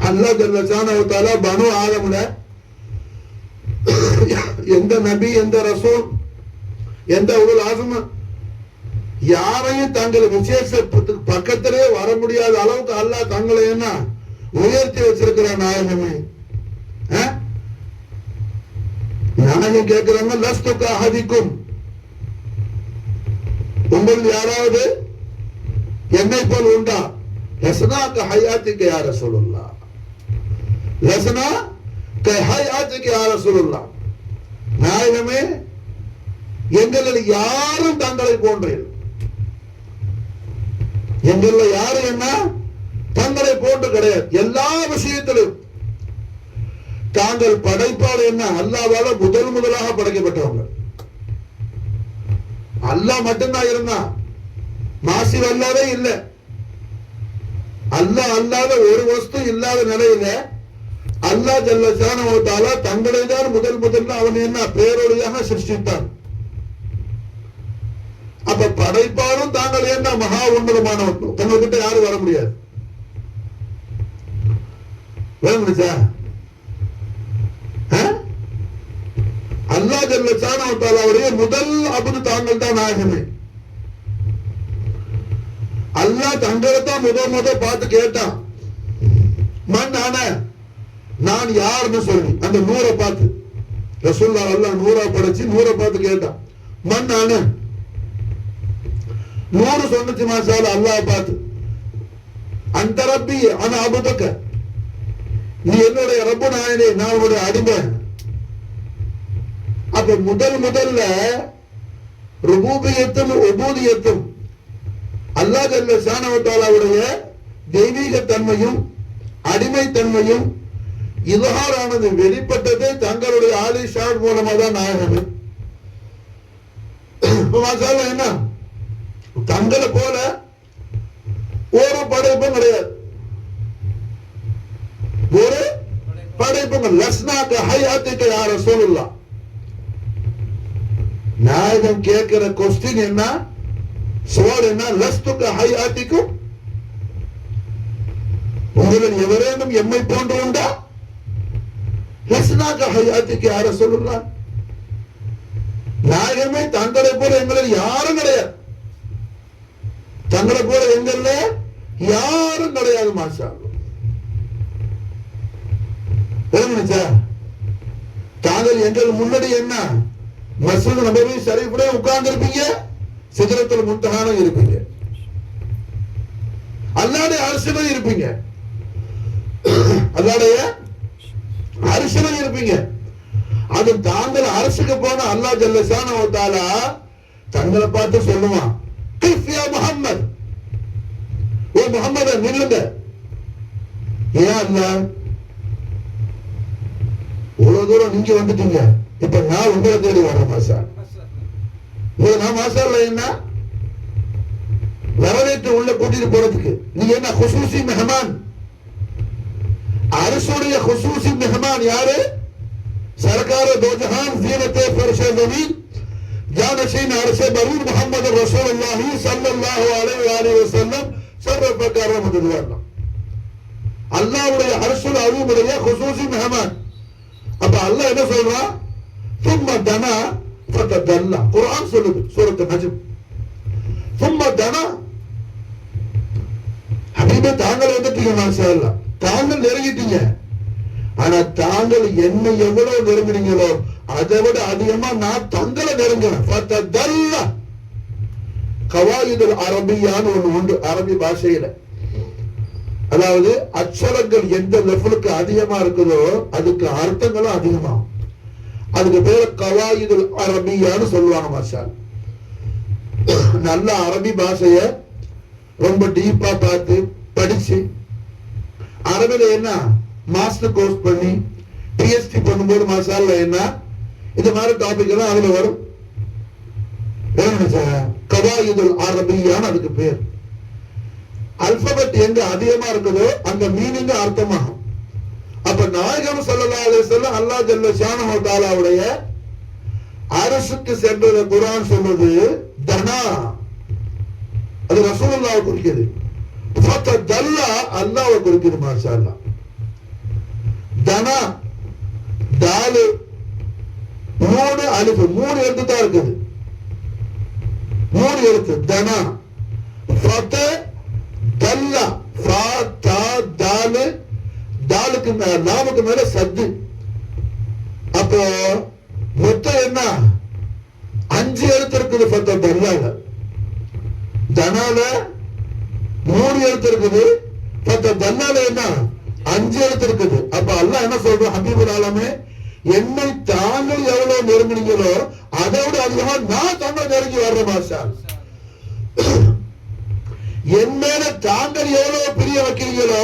அல்லாஹ் ஜல்ல ஷானஹு தஆலா பனு ஆதம்ல எந்த நபி, எந்த ரசூல், எந்த உலுல் ஆஸம் யாரையும் தங்கள் விசேஷத்துக்கு பக்கத்திலே வர முடியாத அளவுக்கு அல்லாஹ் தங்களை என்ன உயர்த்தி வச்சிருக்கிறார் நாயகமே. நாயகம் கேட்கிறாங்க, லஸ்துக அஹதிக்கும் உங்கள் யாராவது என்னை போல் உண்டா? லஸ்னா கஹைஅதிக யா ரசூலுல்லாஹ், லஸ்னா கஹைஅதிக யா ரசூலுல்லாஹ். நாயகமே எங்களில் யாரும் தங்களை போன்றீர்கள், எங்கள யாரும் என்ன தங்களை போன்று கிடையாது. எல்லா விஷயத்திலும் தாங்கள் படைப்பாளர் என்ன அல்லாஹ்வால முதலாக படைக்கப்பட்டவங்க. அல்லாஹ் மட்டும்தான் இருந்தான், மாசி வல்லாவே இல்லை. அல்லாஹ் அல்லாத ஒரு வஸ்து இல்லாத நிலையில அல்லாஹ் ஜல்ல ஷானஹு வ தஆலா தங்களை தான் முதல்ல அவன் என்ன பேரொழியாக சிருஷ்டித்தான். அப்ப படைப்பாலும் தாங்கள் என்ன மகா உன்னதமானவன், தங்கள்கிட்ட யாரும் வர முடியாது. அல்லாஹ் ஜல்ல ஷானஹு வ தஆலாவுடைய முதல் அபுது தாங்கள் தான் நாயகமே. அல்லாஹ் தங்களைத்தான் முத பார்த்து கேட்டான், மண் ஆன நான் யாருன்னு சொல்லி. அந்த நூரை பார்த்து ரசூலுல்லாஹ் அல்லாஹ் நூறா படைச்சு நூரை பார்த்து கேட்டான், மண் ஆன. நூறு சொன்னுச்சு மாஷால அல்லாஹ் பார்த்து, அந்த ரப்பி ஆனா அபுதக்க, நீ என்னுடைய ரப்பு நாயனே, நான் உன்னுடைய அடிமை. அப்ப முதல்ல ருபூபியத்தும் உபூதியத்தும் அல்லாஹ் ஜல்ல ஷானஹு வ தஆலாவுடைய தெய்வீக தன்மையும் அடிமை தன்மையும் இல்ஹாரானது வெளிப்பட்டது தங்களுடைய ஆலிஷான் மூலமா தான் நாயகமே. என்ன தங்களை போல ஒரு படைப்பும் கிடையாது, ஒரு படைப்பும் லஸ்னாக ஹயாத்திக யா ரசூலுல்லாஹ். நாயகம் கேட்கிற கொஸ்டின் என்ன, சவால் என்ன, லஸ்துக ஹயாத்திக்கும், உங்களில் எவரேனும் எம்மை போன்று உண்டா? லஸ்னாக ஹயாத்திக யா ரசூலுல்லாஹ். நாயகமே தங்களை போல எங்களில் யாரும் கிடையாது, தங்களை போல எங்கள்ல யாரும் கிடையாது. மாஷா அல்லாஹ். தாங்கள் எங்கள் முன்னாடி என்ன மஸ்ஜித் நபவி ஷரீஃப்ல உட்கார்ந்து இருப்பீங்க, சிதறத்துல் முன்தஹால இருப்பீங்க, அல்லாஹ்வுடைய அர்ஷில இருப்பீங்க, அல்லாஹ்வுடைய அர்ஷில இருப்பீங்க. அது தாங்கள் அரசுக்கு போன அல்லாஹ் ஜல்ல ஷானஹு வ தஆலா தங்களை பார்த்து சொல்லுவான், கிஃப் யா முஹம்மத், ஓ முஹம்மதே நில்லுங்க. ஏன் அல்லாஹ் இவ்வளவு தூரம் நீங்க வந்துட்டீங்க, இப்ப நான் உங்களை தேடி வர்றேன் மாஷா. நான் மாஷா என்ன வரவேற்று உள்ள கூட்டிட்டு போறதுக்கு நீங்க என்ன குசூசி மெஹமான், அரசுடைய குசூசி மெஹமான் யாரு? सरकार दो जहान ज़ीनत फर्श ज़मीन जानशीन अर्श बरूर मोहम्मद रसूलुल्लाह सल्लल्लाहु अलैहि वसल्लम शर्फ करमतुल्लाह. அல்லாஹ்வுடைய அர்ஷுல் அலீமுடைய குசூசி மெஹமான். அப்ப அல்லாஹ் என்ன சொல்றான், ثم دنا فتدلى. குர்ஆன் சொல்லுது சூரத் நஜ்ம், ثم دنا. ஹபீபே தாங்கள் வந்துட்டீங்க மாஷா அல்லாஹ், தாங்கள் நெருங்கிட்டீங்க. ஆனா தாங்கள் என்ன எவ்வளவு நெருங்கினீங்களோ அதை விட அதிகமா நான் தங்களை நெருங்கினேன். கவாயிதுல் அரபியான்னு ஒண்ணு உண்டு அரபி பாஷையில, அதாவது அச்சரங்கள் எந்த லெவலுக்கு அதிகமா இருக்குதோ அதுக்கு அர்த்தங்களும் அதிகமாகும். அதுக்கு பேரு கவாயிதுல் அரபியான்னு சொல்லுவாங்க மாஷா. நல்ல அரபி பாஷைய ரொம்ப டீப்பா பார்த்து படிச்சு அரபில என்ன மாஸ்டர் கோர்ஸ் பண்ணி பிஎச்டி பண்ணும்போது மாஷாஅல்லாஹ் என்ன இந்த மாதிரி டாபிக் எல்லாம் அதுல வரும். கவாயிதுல் அரபியான்னு அதுக்கு பேர். அல்பபெட் எங்க அதிகமா இருக்குதோ அங்க மீனிங் அர்த்தமாகும். அப்ப நாயகம் ஸல்லல்லாஹு அலைஹி வஸல்லம் அல்லாஹ் ஜல்ல ஷானஹு வ தஆலாவுடைய அரசுக்கு சென்றத குர்ஆன் சொல்லுது தனா, அது ரசூலுல்லாஹ் குறிக்குது. ஃபதல்லா அல்லாஹ்வை குறிக்குது மாஷா அல்லாஹ். தனா தாலு மூணு அலிஃப், மூணு எழுத்து தான் இருக்குது, மூணு எழுத்து தனா. ஃபத தல்லா ஃபா தா தாலு, தாலுக்கு நாமுக்கு மேல சத்து. அப்போ மொத்தம் என்ன 5 எழுத்து இருக்குது. ஃபத தல்லால தனால 3 எழுத்து இருக்குது, ஃபத தல்லால என்ன 5 எழுத்து இருக்குது. அப்ப அல்லாஹ் என்ன சொல்றான், ஹபீபுல் ஆலமே என்னை தாங்கள் எவ்வளவு நெருங்கினீங்களோ அதை விட அதிகமா நான் தாங்கள் நெருங்கி வர்ற மாஷா. என் மேல தாங்கள் எவ்வளவு பிரிய வைக்கிறீங்களோ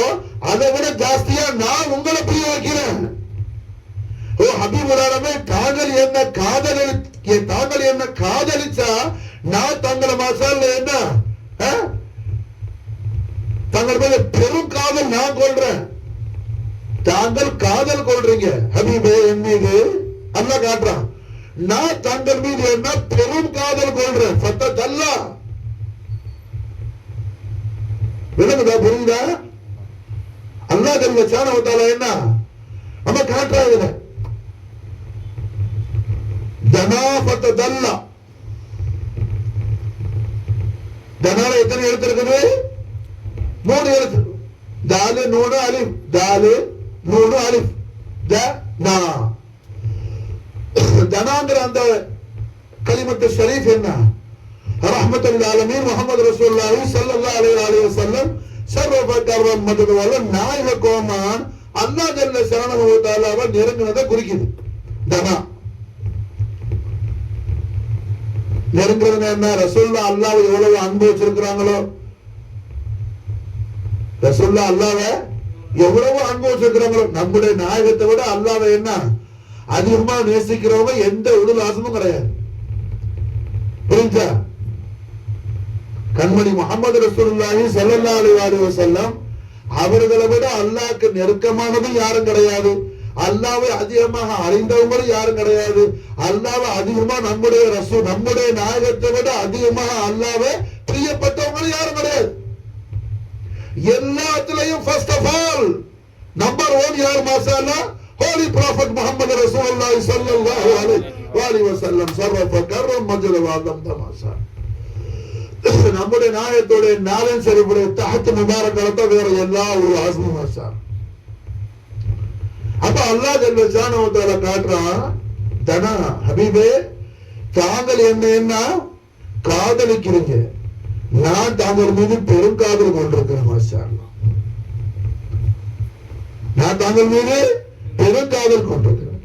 அதை விட ஜாஸ்தியா நான் உங்களை பிரிய வைக்கிறேன். ஓ ஹபீபுல் ஆலமே தாங்கள் என்ன காதலிச்சா நான் தங்களை மாஷா என்ன தங்கள் மேல பெரும் நான் கொள்றேன், தாங்கள் காதல் கொள்றீங்க ஹபீபே என் மீது. அல்லாஹ் காட்டுறான், நான் தங்கள் மீது என்ன பெரும் காதல் கொள்றேன். ஃபத்ததல்லா, விளங்குதா, புரியுதா? அல்லாஹ் ஜல்ல ஷானஹு தஆலா என்ன நம்ம காட்டுறாங்க, தனா ஃபத்ததல்லா. தனால எத்தனை எழுத்து இருக்குது? 3 எழுத்து. தாலு நூனு அலிஃப், தாலு நூனு அலிஃப், தனா. தனாங்கிற அந்த கலிமத்து ஷரீஃப் என்ன? ரஹ்மத்துல் ஆலமீன் முஹம்மது ரசூலுல்லாஹி ஸல்லல்லாஹு அலைஹி வஸல்லம் ஷர்ரஃப கர்ரம் மதது வல நாயக கோமான் அல்லாஹ் ஜல்ல ஷானஹு வ தஆலாவை நெருங்கினதை குறிக்குது தனா. நெருங்குறது என்ன? ரசூலுல்லாஹ் அல்லாஹ்வை எவ்வளவு அன்பு வச்சிருக்கிறாங்களோ, ரசூலுல்லாஹ் அல்லாஹ்வை எவ்வளவு அன்பு வச்சிருக்கிறாங்களோ, நம்முடைய நாயகத்தை விட அல்லாஹ்வை என்ன அதிகமா நேசிக்கிறவங்க எந்த உடலாசமும் கிடையாது. புரிஞ்சா? கண்மணி முஹம்மது ரசூலுல்லாஹி ஸல்லல்லாஹு அலைஹி வஸல்லம் அவர்களை விட அல்லாஹ்க்கு நெருக்கமானது யாரும் கிடையாது. அல்லாஹ்வை அதிகமாக அறிந்தவங்களும் யாரும் கிடையாது. அல்லாஹ்வை அதிகமா நம்முடைய ரசூல் நம்முடைய நாயகத்தை விட அதிகமாக அல்லாஹ்வை பிரியப்பட்டவங்களும் யாரும் கிடையாது. எல்லாத்துலயும் ஃபர்ஸ்ட் ஆஃப் ஆல் நம்பர் 1 யார் மாஷாஅல்லாஹ்? Holy Prophet Muhammad Rasulullah sallallahu alaihi wasallam sarrafa karram majid wa azam tamasha. நம்முடைய நாயகத்தோட நாலன் சரிபுடைய தஹத் முபாரக் கலத்த வேற எல்லா ஒரு ஆஸ்மு மாஷா. அப்ப அல்லாஹ் ஜல்ல ஷானஹு வ தஆலா காட்றான், தனா ஹபீபே தாங்கள் என்ன காதலிக்கிறீங்க, நான் தாங்கள் மீது பெரும் காதல் கொண்டிருக்கிறேன் மாஷா அல்லாஹ். நான் தாங்கள் மீது பெருங்காதல் கொண்டிருக்கிறேன்.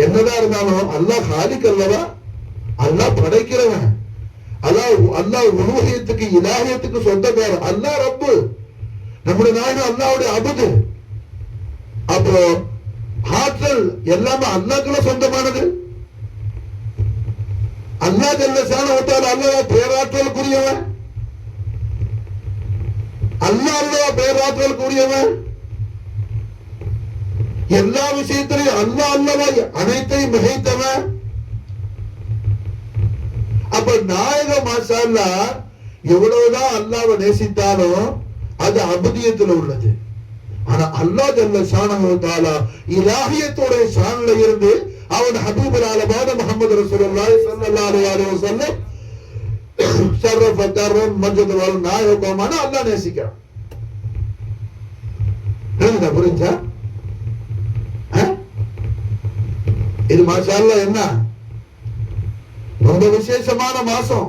என்னதான் இருந்தாலும் அல்லாஹ் ஹாலிக் அல்லவா, அல்லாஹ் படைக்கிறவன், அல்லாஹ் உலூஹியத்துக்கு இலாஹியத்துக்கு சொந்தக்காரன், அல்லாஹ் ரப்பு, நம்முடைய நாயகம் அல்லாஹ்வுடைய அபுது. அப்புறம் ஆற்றல் எல்லாமே அல்லாஹ்க்குள்ள சொந்தமானது. அல்லாஹ் ஜல்ல ஷானஹு வ தஆலா அல்லாஹ் பேராற்றலுக்குரியவன், அல்லாஹ் பேராற்றலுக்குரியவன். எல்லா விஷயத்திலையும் அல்லாஹ் அல்லவாய் அனைத்தையும் மிகைத்தவன். அப்ப நாயக மாஷா அல்லாஹ் எவ்வளவுதான் அல்லாஹ்வை நேசித்தாலும் அது அபுதியத்துல உள்ளது. ஆனா அல்லாஹ் ஜல்ல ஷானஹு வ தஆலா இலாஹியத்தோட ஷான்ல இருந்து அவன் ஹபீபுல் ஆலமான முஹம்மது ரசூலுல்லாஹி ஸல்லல்லாஹு அலைஹி வஸல்லம் ஷர்ரஃப கர்ரம் மஜ்து வல் நாயக கோமான அல்லாஹ் நேசிக்கிறான். புரிஞ்சா? இது மாஷா அல்லாஹ் என்ன ரொம்ப விசேஷமான மாசம்.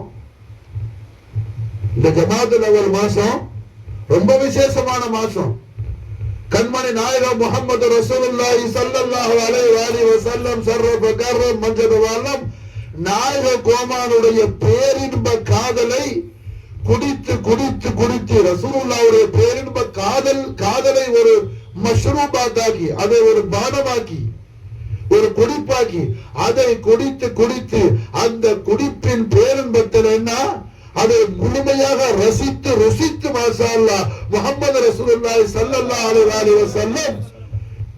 இந்த ஜமாத்துல் அவ்வல் மாசம் ரொம்ப விசேஷமான மாசம். கண்மணி நாயகம் முஹம்மது ரசூலுல்லாஹி ஸல்லல்லாஹு அலைஹி வஸல்லம் ஷர்ரஃப கர்ரம் மஜ்து வல்லம் நாயக கோமானுடைய பேரின்ப காதலை குடித்து குடித்து குடித்து ரசூலுல்லாஹ்வுடைய பேரின்ப காதலை ஒரு மஷ்ரூபாத்தாக்கி, அதை ஒரு பானமாக்கி, ஒரு குடிப்பாக்கி, அதை குடித்து குடித்து அந்த குடிப்பின் பேரின்பத்தில் என்ன அதை முழுமையாக ரசித்து ருசித்து மாஷா அல்லாஹ் முஹம்மது ரசூலுல்லாஹி ஸல்லல்லாஹு அலைஹி வஸல்லம்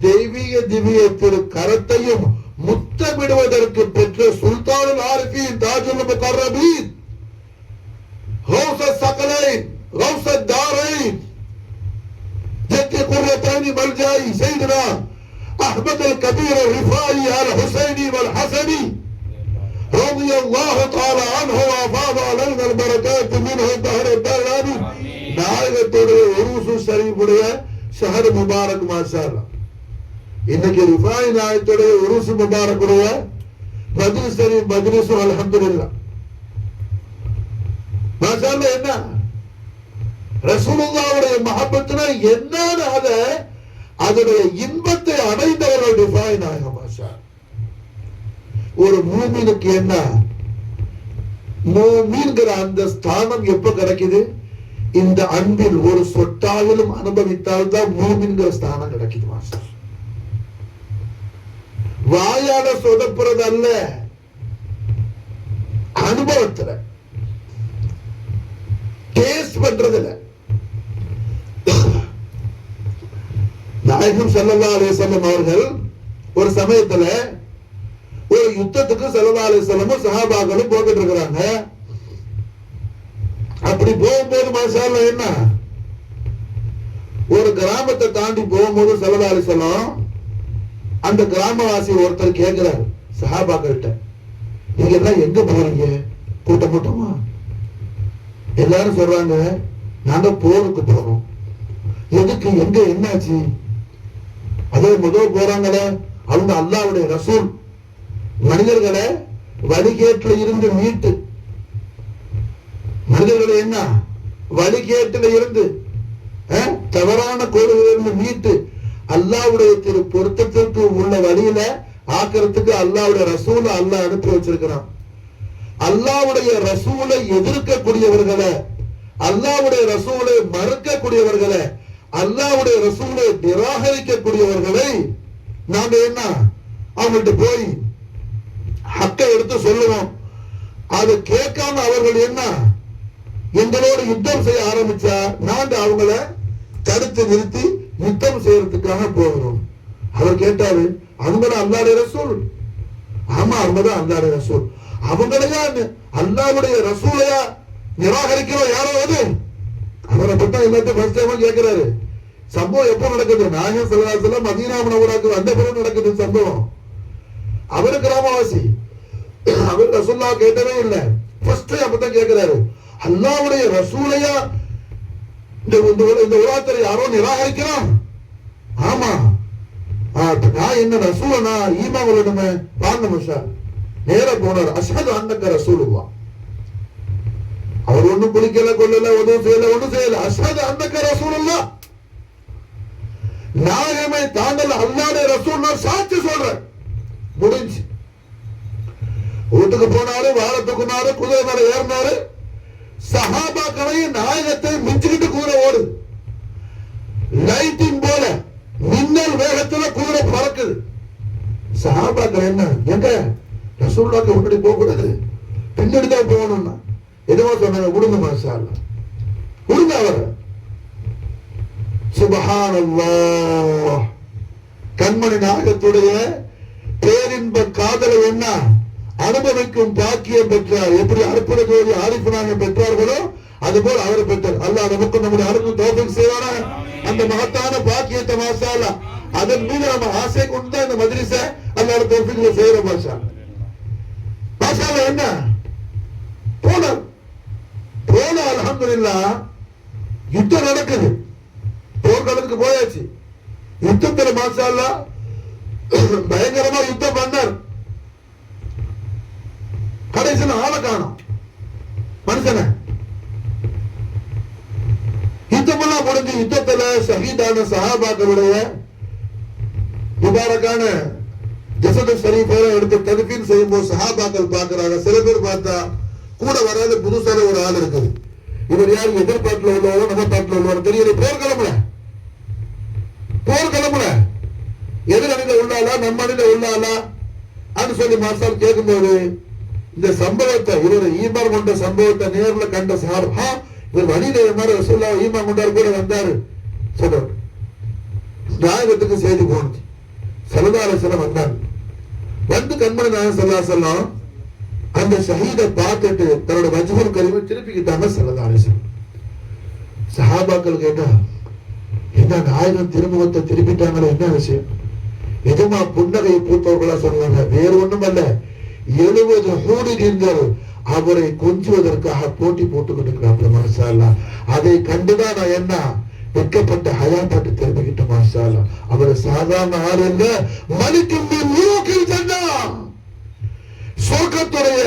தெய்வீக திவ்ய திரு கரத்தையும் முத்தமிடுவதற்கு பெற்ற சுல்தானுல் ஆரிஃபீன் தாஜுல் முகர்ரபீன் Gous ஸகலைன் Gous Tarain ஜத்தி குர்ரத்தைன் மல்ஜாய் சையதுனா أحمد الكبير الرفاعي الحسيني والحسني رضي الله تعالى عنه وأفاض علينا البركات منه الدهر الدهر. நாயகத்துடைய உருசு ஷரீஃபுடைய Shaher Mubarak மாஷா அல்லாஹ். இன்னைக்கு ரிஃபாய் நாயகத்துடைய உருசு முபாரக்குடைய மஜ்லிஸ் ஷரீஃப் மஜ்லிஸ் அல்ஹம்துலில்லாஹ் மாஷா அல்லாஹ். என்ன ரசூலுல்லாஹ்வுடைய மஹப்பத்னா என்னன்னு அதனுடைய இன்பத்தை அடைந்தவர்கள் ரிஃபாய் நாயகம் மாஷா. ஒரு மூமினுக்கு என்ன மூமின்கிற அந்த ஸ்தானம் எப்ப கிடைக்குது? இந்த அன்பில் ஒரு சொட்டாவிலும் அனுபவித்தால் தான் மூமின்கிற ஸ்தானம் கிடைக்குது மாஷா. வாயால சொதப்புறது அல்ல, அனுபவத்துல டேஸ்ட் பண்றதுல. நாயகம் ஸல்லல்லாஹு அலைஹி வஸல்லம் அவர்கள் ஒரு சமயத்துல ஒரு யுத்தத்துக்கு ஸல்லல்லாஹு அலைஹி வஸல்லம் சஹாபாக்களும் போயிட்டு இருக்கிறாங்க. அப்படி போகும்போது மாஷா அல்லாஹ் என்ன, ஒரு கிராமத்தை தாண்டி போகும்போது ஸல்லல்லாஹு அலைஹி வஸல்லம் அந்த கிராமவாசி ஒருத்தர் கேட்கிறார் சஹாபாக்கள்கிட்ட, நீங்க எல்லாம் எங்க போறீங்க கூட்டம் கூட்டமா? எல்லாரும் சொல்றாங்க, நாங்க போருக்கு போறோம். எதுக்கு, எங்க, என்னாச்சு? அதே முதல் போறாங்களே அவங்க அல்லாஹ்வுடைய ரசூல், மனிதர்களை வழிகேட்டில் இருந்து மீட்டு, மனிதர்களை என்ன வழிகேட்டில் இருந்து தவறான கோடுகளிலிருந்து மீட்டு அல்லாஹ்வுடைய திரு பொருத்தத்திற்கு உள்ள வழியில ஆக்கிறதுக்கு அல்லாஹ்வுடைய ரசூலை அல்லாஹ் அனுப்பி வச்சிருக்கிறான். அல்லாஹ்வுடைய ரசூலை எதிர்க்கக்கூடியவர்களை, அல்லாஹ்வுடைய ரசூலை மறுக்கக்கூடியவர்களை, அல்லாஹ்வுடைய ரசூலை நிராகரிக்கக்கூடியவர்களை நாங்க என்ன அவங்கள்ட்ட போய் ஹக்கை எடுத்து சொல்லுவோம். அதை கேட்காம அவர்கள் என்ன எங்களோட யுத்தம் செய்ய ஆரம்பிச்சா நாங்க அவங்கள தடுத்து நிறுத்தி யுத்தம் செய்யறதுக்காக போகிறோம். அவர் கேட்டாரு, அவங்கதான் அல்லாஹ்வுடைய ரசூல்? ஆமா, அவங்கதான் அல்லாஹ்வுடைய ரசூல். அவங்களையா அல்லாஹ்வுடைய ரசூலையா நிராகரிக்கிறோம்? யாரோ அது அவரை பத்தி எல்லாத்தையும் ஃபர்ஸ்ட் டைம் கேட்கிறாரு. சம்பவம் எப்போ நடக்குது? நாயகம் ஸல்லல்லாஹு அலைஹி வஸல்லம் மதீனா முனவ்வராவுக்கு வந்த பிறகு நடக்குது சம்பவம். அவரு கிராமவாசி, அவர் ரசூலுல்லாஹ் கேட்டவே இல்லை. ஃபர்ஸ்ட் அப்பதான் கேட்கிறாரு, அல்லாஹ்வுடைய ரசூலையா இந்த உலகத்துல யாரோ நிராகரிக்கிறான்? ஆமா, நான் என்ன ரசூலனா ஈமான் கொள்ளணுமே, வாங்க மஷா. நேரா போனார், அஷ்ஹது அன்னக ரசூலுல்லாஹ். அவர் ஒண்ணும் குளிக்கல, கொள்ளல, ஒன்றும் செய்யல. அஷ்ஹது அன்னக ரசூலுல்லாஹ், நாயகமே தாங்கள் அல்லாஹ்வுடைய ரசூல் சாட்சி சொல்றேன். முடிஞ்சு. வீட்டுக்கு போனாரு, வாழ தூக்குனாரு, குதிரை மேல ஏறினாரு. சஹாபாக்களையும் நாயகத்தை மிஞ்சிக்கிட்டு குதிரை ஓடுது. லைட்டிங் போல மின்னல் வேகத்துல குதிரை பறக்குது. சஹாபாக்கள் என்ன, எங்க ரசூலுல்லாஹ்க்கு முன்னாடி போக கூடாது, பின்னாடி தான் போகணும்னா எதுவோ சொன்னாங்க, விடுங்க மாஷா அல்லாஹ், விடுங்க அவரை. சுப்ஹானல்லாஹ். கண்மணி நாயகத்துடைய பேரின்ப காதலை என்ன அனுபவிக்கும் பாக்கியம் பெற்றார். எப்படி அற்புத ஜோதி ஆரிஃபனாக பெற்றார்களோ அதுபோல் அவர் பெற்றார். அல்லாஹ் நமக்கு நம்முடைய அருள் தௌஃபீக் செய்வானா. அந்த மகத்தான பாக்கியத்தை மாஷா அல்லாஹ் அதன் மீது நம்ம ஆசை கொண்டு தான் இந்த மஜ்லிஸை அல்லாஹ் தௌஃபீக் செய்யறோம் மாஷா அல்லாஹ். என்ன போன அல்ஹம்துலில்லாஹ் யுத்தம் நடக்குது. போர்க்களத்துக்கு போயாச்சு. யுத்தத்துல மாஷா அல்லாஹ் பயங்கரமா யுத்தம் பண்ணார். கடைசியில் ஆளை காணும் மனுஷனை. யுத்தமெல்லாம் முடிஞ்சு யுத்தத்துல ஷஹீதான சஹாபாக்களுடைய முபாரக்கான ஜஸது ஷரீஃபை எடுத்து தத்ஃபீன் செய்யும்போது சஹாபாக்கள் பார்க்கறாங்க. சில பேர் பார்த்தா கூட வராது புதுசான ஒரு ஆள் இருக்குது. இவர் யார்? எதிர்பார்ப்புல உள்ளவரோ நம்ம பாட்டுல உள்ளவரோ தெரியல. போர்க்களம்ல எதிரணியில உள்ளாளா நம்ம அணியில உள்ளாளா அப்படின்னு சொல்லி மாஸ்டர் கேட்கும்போது இந்த சம்பவத்தை, இவர் ஈமான் கொண்ட சம்பவத்தை நேர்ல கண்ட சஹாபா, இவர் வழியில மாதிரி ரசூலுல்லாஹ் ஈமான் கொண்டார் கூட வந்தாரு சொல்றாரு. நாயகத்துக்கு செய்தி போனுச்சு. ஸல்லல்லாஹு அலைஹி வஸல்லம் வந்தாங்க. வந்து கண்மணி நாயகம் ஸல்லல்லாஹு அலைஹி வஸல்லம் அந்த ஷஹீதை பார்த்துட்டு தன்னோட வஜ்ஹுல் கரீமை திருப்பிக்கிட்டாங்க ஸல்லல்லாஹு அலைஹி வஸல்லம். சஹாபாக்கள் கேட்டா, என்ன நாயகம் திருமுகத்தை திருப்பிட்டாங்களே, என்ன விஷயம்? எதுமா புன்னகை பூத்தவர்களா சொன்னாங்க. வேறு ஒண்ணும் அல்ல, 70 ஹூரிகள் அவரை கொஞ்சுவதற்காக போட்டி போட்டுக்கிட்டு இருக்கிறாங்க மாஷா அல்லாஹ். அதை கண்டுதான் நான் என்ன வெட்கப்பட்ட ஹயாப்பட்டு திரும்பிக்கிட்ட மாஷா அல்லாஹ். அவர் சாதாரண ஆள் இல்ல, மலிக்கும் முலூக்கில் ஜன்னா, சொர்க்கத்துடைய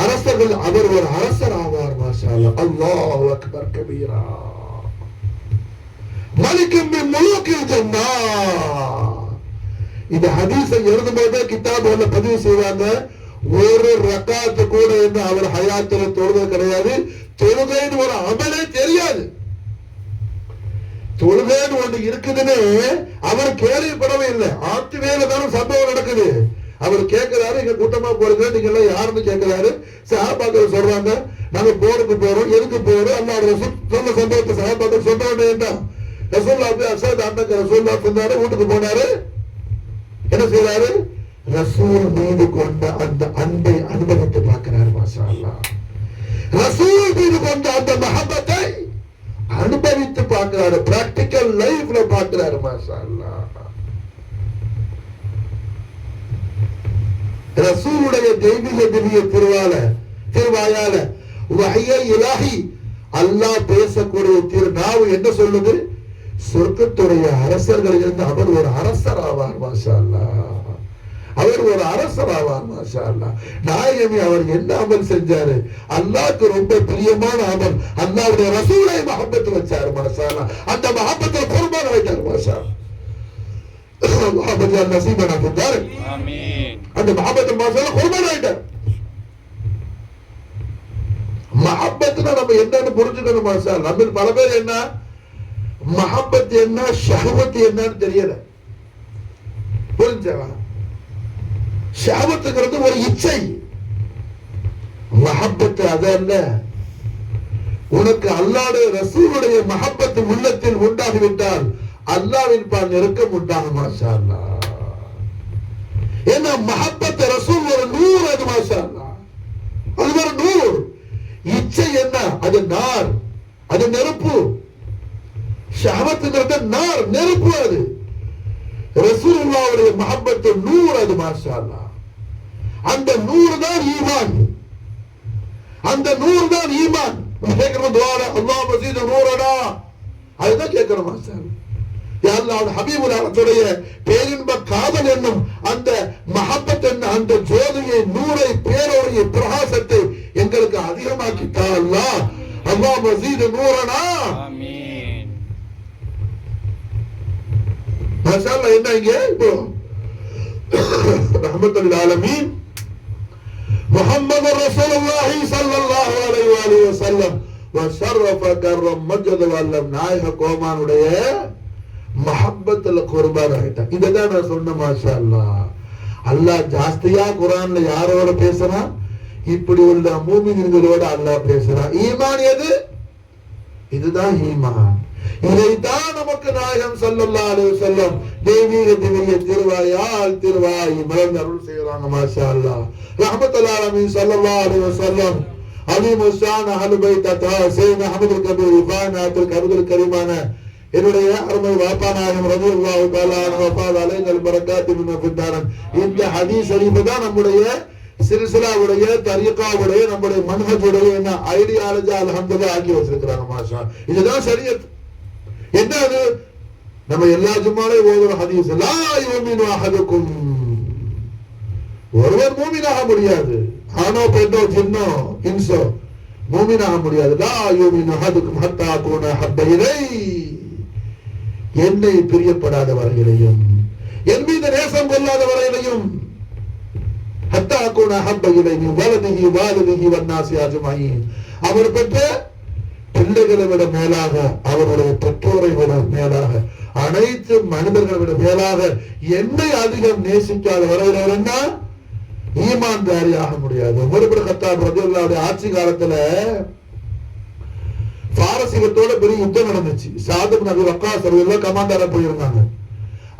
அரசர்கள் அவர் ஒரு அரசர் ஆவார் மாஷா அல்லாஹ். அல்லாஹு அக்பர் கபீரா. மலிக்கும் முலூக்கில் ஜன்னா. இந்த ஹதீஸை எழுதும்போது கிதாபுல பதிவு செய்வாங்க. ஒரு ரக்காத்து கூட என்று அவர் ஹயாத்துல தொழுகை கிடையாது. தொழுகைன்னு ஒரு அமலே தெரியாது. தொழுகைன்னு ஒன்று இருக்குதுன்னு அவர் கேள்விப்படவே இல்லை. ஆத்து வேலை தானே சம்பவம் நடக்குது. அவர் கேட்கிறாரு, இங்க கூட்டமா போறீங்க, நீங்க எல்லாம் யாருன்னு கேட்கிறாரு. சஹாபாக்கள் சொல்றாங்க, நாங்க போருக்கு போறோம். எதுக்கு போறோம்? அல்லாஹ் ரசூல் சொன்ன சம்பவத்தை சஹாபாக்கள் சொன்ன உடனே ரசூலுல்லாஹ் போய் அஸத் அண்ணக்கு ரசூலுல்லாஹ் சொன்னாரு, வீட்டுக்கு போனாரு. என்ன செய்யறாரு? ரசூல் மீது கொண்ட அந்த அன்பை அனுபவித்து பார்க்கிறார். மாஷா அல்லாஹ். ரசூல் மீது கொண்ட அந்த மஹப்பத்தை அனுபவித்து பார்க்கிறாரு, பிராக்டிக்கல் லைஃப்ல பார்க்கிறாரு. மாஷா அல்லாஹ். ரசூலுடைய தெய்வீக திவ்ய திருவாயால வஹ்யே இலாஹி அல்லாஹ் பேசக்கூடிய திருநாவு என்ன சொல்லுது? சொர்க்கத்துடைய அரசர்களிலிருந்து அவர் ஒரு அரசர் ஆவார். மாஷா அல்லாஹ். அவர் ஒரு அரசர் ஆவார். மாஷா அல்லாஹ். நாயகமே அவர் என்ன அமல் செஞ்சாரு? அல்லாஹ்க்கு ரொம்ப பிரியமான அமல். அல்லாஹ்வுடைய ரசூலை மஹப்பத் வச்சாரு. மாஷா அல்லாஹ். அந்த மஹப்பத்தை குர்பான் வைத்தார். மாஷா அல்லாஹ் பஜால் நசீபனா ஃபித்தார். ஆமீன். அந்த மஹப்பத்தை மாஷா அல்லாஹ் குர்பான் வைத்தார். மஹப்பத்னா நம்ம என்னன்னு புரிஞ்சுக்கணும். மாஷா அல்லாஹ். நம்ம பல பேர் என்ன மஹப்பத் என்ன ஷஹவத் என்னன்னு தெரியல. புரிஞ்சா? ஷஹவத்துங்கிறது ஒரு இச்சை. மஹப்பத் அதல்ல. உனக்கு அல்லாஹ்வுடைய ரசூலுடைய மஹப்பத் உள்ளத்தில் உண்டாகிவிட்டால் அல்லாஹ்வின் பால் நெருக்கம் உண்டாகும். மாஷா அல்லாஹ். ஏன்னா மஹப்பத் ரசூல் ஒரு நூர். அது மாஷா அல்லாஹ். அது ஒரு நூர். இச்சை என்ன? அது நார், அது நெருப்பு. ஷஹவத்துங்கிறது நார், நெருப்பு. அது ரசூலுல்லாஹ்வுடைய மஹப்பத் நூர். அது மாஷா அல்லாஹ். அந்த நூறு தான் ஈமான். அந்த நூறு தான் ஈமான். கேட்கணும் துஆல அல்லாஹ் மஸீது நூரனா. அதுதான் கேட்கணும். மாஷா அல்லாஹ். யா அல்லாஹ் ஹபீபுல் ஆலத்துடைய பேரின்ப காதல் என்னும் அந்த மஹப்பத் என்ன அந்த ஜோதியை, நூரை, பேரொளியை, பிரகாசத்தை எங்களுக்கு அதிகமாக்கி தா அல்லாஹ். அல்லாஹ் மஸீது நூரனா. ஆமீன். மாஷா அல்லாஹ். என்ன இங்க இப்போ ரஹ்மத்துல் ஆலமீன் முஹம்மது ரசூலுல்லாஹி ஸல்லல்லாஹு அலைஹி வஸல்லம் வஷரஃப கர்ரம் மஜ்ஜத வல்லம் நாயக கோமானுடைய மஹப்பத்துல குர்பான் ஆயிட்டான். இததான் நான் சொன்ன. மாஷா அல்லாஹ். அல்லாஹ் ஜாஸ்தியா குர்ஆன்ல யாரோட பேசுறான்? இப்படி உள்ள மூமின்களோட அல்லாஹ் பேசுறான். ஈமான் எது? இதுதான் ஈமான். இதைத்தான் நமக்கு நாயகம் ஸல்லல்லாஹு அலைஹி வஸல்லம் தெய்வீக திவ்ய திருவாய் மலர்ந்து அருள் செய்யறாங்க. மாஷா அல்லாஹ். ரஹ்மத்துல் ஆலமீன் ஸல்லல்லாஹு அலைஹி வஸல்லம் அலீம் ஷான் அஹ்லு பைத் சையத் அஹ்மதுல் கபீர் இஃபானாத்துல் கபீர் கரீமான என்னுடைய அருமை வாப்பா நாயகம் ரலியல்லாஹு தஆலா அன்ஹு வஃபாத் அலைஹில் பரக்காத்து மின் ஃபித்தாரன். இந்த ஹதீஸ் ஷரீஃப் தான் நம்முடைய சில்சிலாவுடைய தரீகாவுடைய நம்முடைய மன்ஹஜுடைய என்ன ஐடியாலஜி அல்ஹம்துலில்லாஹ் ஆக்கி வச்சிருக்காங்க. மாஷா. இதுதான் ஷரியத். என்ன அது? நம்ம எல்லா ஜும்மாலையும் ஓதுற ஹதீஸ். லா யுமினு அஹதுக்கும். ஒருவர் மூமினாக முடியாது. ஆனோ பெண்ணோ ஜின்னோ இன்சோ மூமினாக முடியாது. லா யுமினு அஹதுக்கும் ஹத்தா அகூன ஹப்ப இலை. என்னை பிரியப்படாத வரையிலையும், என் மீது நேசம் கொள்ளாத வரையிலையும், ஹத்தா அகூன ஹப்ப இலை மின் வலதிஹி வன்னாஸி அஜ்மஈன். அவர் பெற்ற பிள்ளைகளை விட மேலாக, அவருடைய பெற்றோரை விட மேலாக, அனைத்து மனிதர்களை விட மேலாக என்னை அதிகம் நேசிக்காத வரையினர் என்ன ஈமான்தாரியாக முடியாது. உமர் இப்னு கத்தாப் ரலியல்லாஹு ஆட்சி காலத்துல பாரசீகத்தோட பெரிய யுத்தம் நடந்துச்சு. சாத் இப்னு அபீ வக்காஸ் ரலியல்லாஹு கமாண்டரா போயிருந்தாங்க.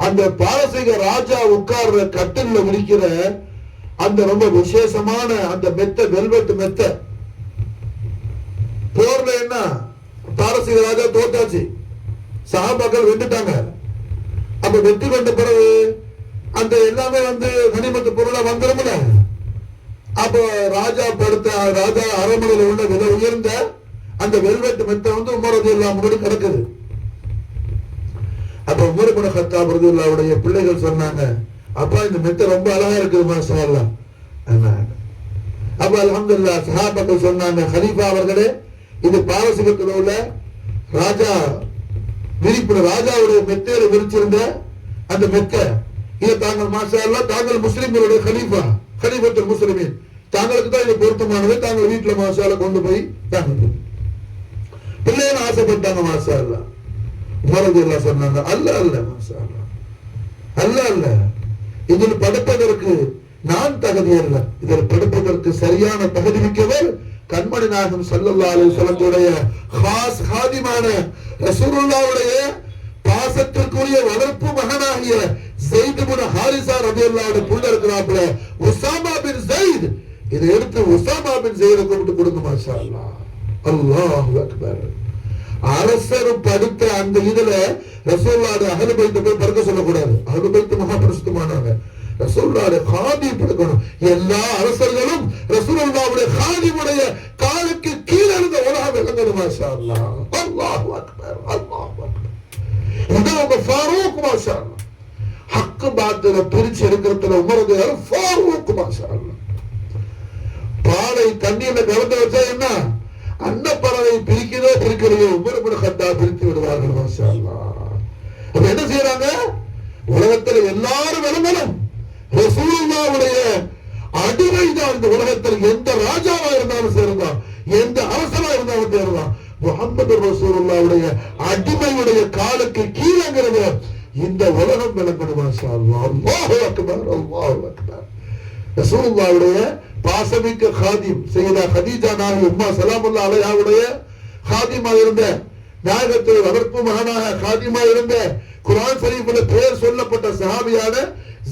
அந்த பாரசீக ராஜா உட்கார்ற கட்டில்ல விரிக்கிற அந்த ரொம்ப விசேஷமான அந்த மெத்த, வெல்வெட் மெத்த. போர்ல என்ன பாரசீக ராஜா தோத்தாச்சு, சஹாபாக்கள் வெண்டுட்டாங்க. அப்ப வெற்றி கொண்ட பிறகு அந்த எல்லாமே கனிமத்து பொருளா வந்துரும்ல. அப்ப ராஜா அரண்மனையில உள்ள விலை உயர்ந்த அந்த வெல்வெட் மெத்த உமர் ரலியல்லாஹு முன்னாடி கிடக்குது. அப்ப உமர் இப்னு கத்தாப் ரலியல்லாஹுடைய பிள்ளைகள் சொன்னாங்க, அப்பா இந்த மெத்த ரொம்ப அழகா இருக்குது மாஷா அல்லாஹ். அப்ப அல்ஹம்துலில்லாஹ் சஹாபாக்கள் சொன்னாங்க, கலீஃபா அவர்களே, இது பாரசீகத்தில் உள்ள ராஜா ராஜாவுடைய மெத்தையில விரிச்சிருந்த அந்த மெத்த, இதை தாங்கள் மாஷா அல்லாஹ், தாங்கள் முஸ்லிம்களுடைய கலீஃபத்துல் முஸ்லிமீன், தாங்களுக்கு தான் இது பொருத்தமானது, தாங்கள் வீட்டுல மாஷா அல்லாஹ் கொண்டு போய் தாங்க பிள்ளைகள் ஆசைப்பட்டாங்க. மாஷா அல்லாஹ். உமர் ரலியல்லாஹு சொன்னாங்க, அல்ல மாஷா அல்லாஹ், அல்ல இதில் படுப்பதற்கு நான் தகுதி அல்ல, இதில் படுப்பதற்கு சரியான தகுதி மிக்கவர் கண்மணி நாயகம் ஸல்லல்லாஹு அலைஹி வஸல்லம் காஸ் ஹாதிமான ரசூலுல்லாஹ்வுடைய பாசத்திற்குரிய வளர்ப்பு மகனாகிய ஸைத் இப்னு ஹாரிஸா ரலியல்லாஹு அன்ஹு புள்ள இருக்கிறாப்ல உஸாமா பின் ஸைத். இதை எடுத்து உஸாமா பின் ஸைதை கூப்பிட்டு கொடுங்க. மாஷா அல்லாஹ், அல்லாஹு அக்பர். அரசர் படுத்த அந்த இதுல ரசூலுல்லாஹி அஹ்லு பைத் போய் படுக்க சொல்லக்கூடாது. அஹ்லு பைத் மகா பரிசுத்தமானவங்க. ரசூலுல்லாஹி காதீம் படுக்கணும். எல்லா அரசர்களும் ரசூலுல்லாஹ்வுடைய காதீமுடைய காலுக்கு கீழே இருந்த உலகம் விளங்கணும். மாஷா அல்லாஹ், அல்லாஹு அக்பர், அல்லாஹு அக்பர். இது ஃபாரூக். மாஷா அல்லாஹ், ஹக் பாத்தில பிரிச்சு எடுக்கிறதுல உமரது ஃபாரூக். மாஷா அல்லாஹ், பாலை தண்ணீர்ல கலந்து வச்சா என்ன அன்னப்பறவை பிரிக்கிறதோ பிரிக்கலையோ உமர் இப்னு கத்தாப் பிரித்து விடுவார்கள். மாஷா அல்லாஹ். அப்ப என்ன செய்யறாங்க? உலகத்துல எல்லாரும் விளங்கணும் ரசூலுல்லாஹ்வுடைய அடிமை தான் இந்த உலகத்தில். எந்த ராஜாவா இருந்தாலும் சரிதான், எந்த அரசரா இருந்தாலும் சரிதான், முஹம்மது ரசூலுல்லாஹ்வுடைய அடிமையுடைய காலுக்கு கீழங்கிறது இந்த உலகம் விளங்கணும். மாஷா அல்லாஹ், அல்லாஹு அக்பர், அல்லாஹு அக்பர். ரசூலுல்லாஹ்வுடைய பாசமிக்க காதீம் சையதா கதீஜா நாயகி உம்மா ஸலாமுல்லாஹி அலைஹாவுடைய காதீமா இருந்த, நாயகத்தை வளர்ப்பு மகனாக காதீமா இருந்த, குர்ஆன் ஷரீஃப்ல பெயர் சொல்லப்பட்ட சஹாபியான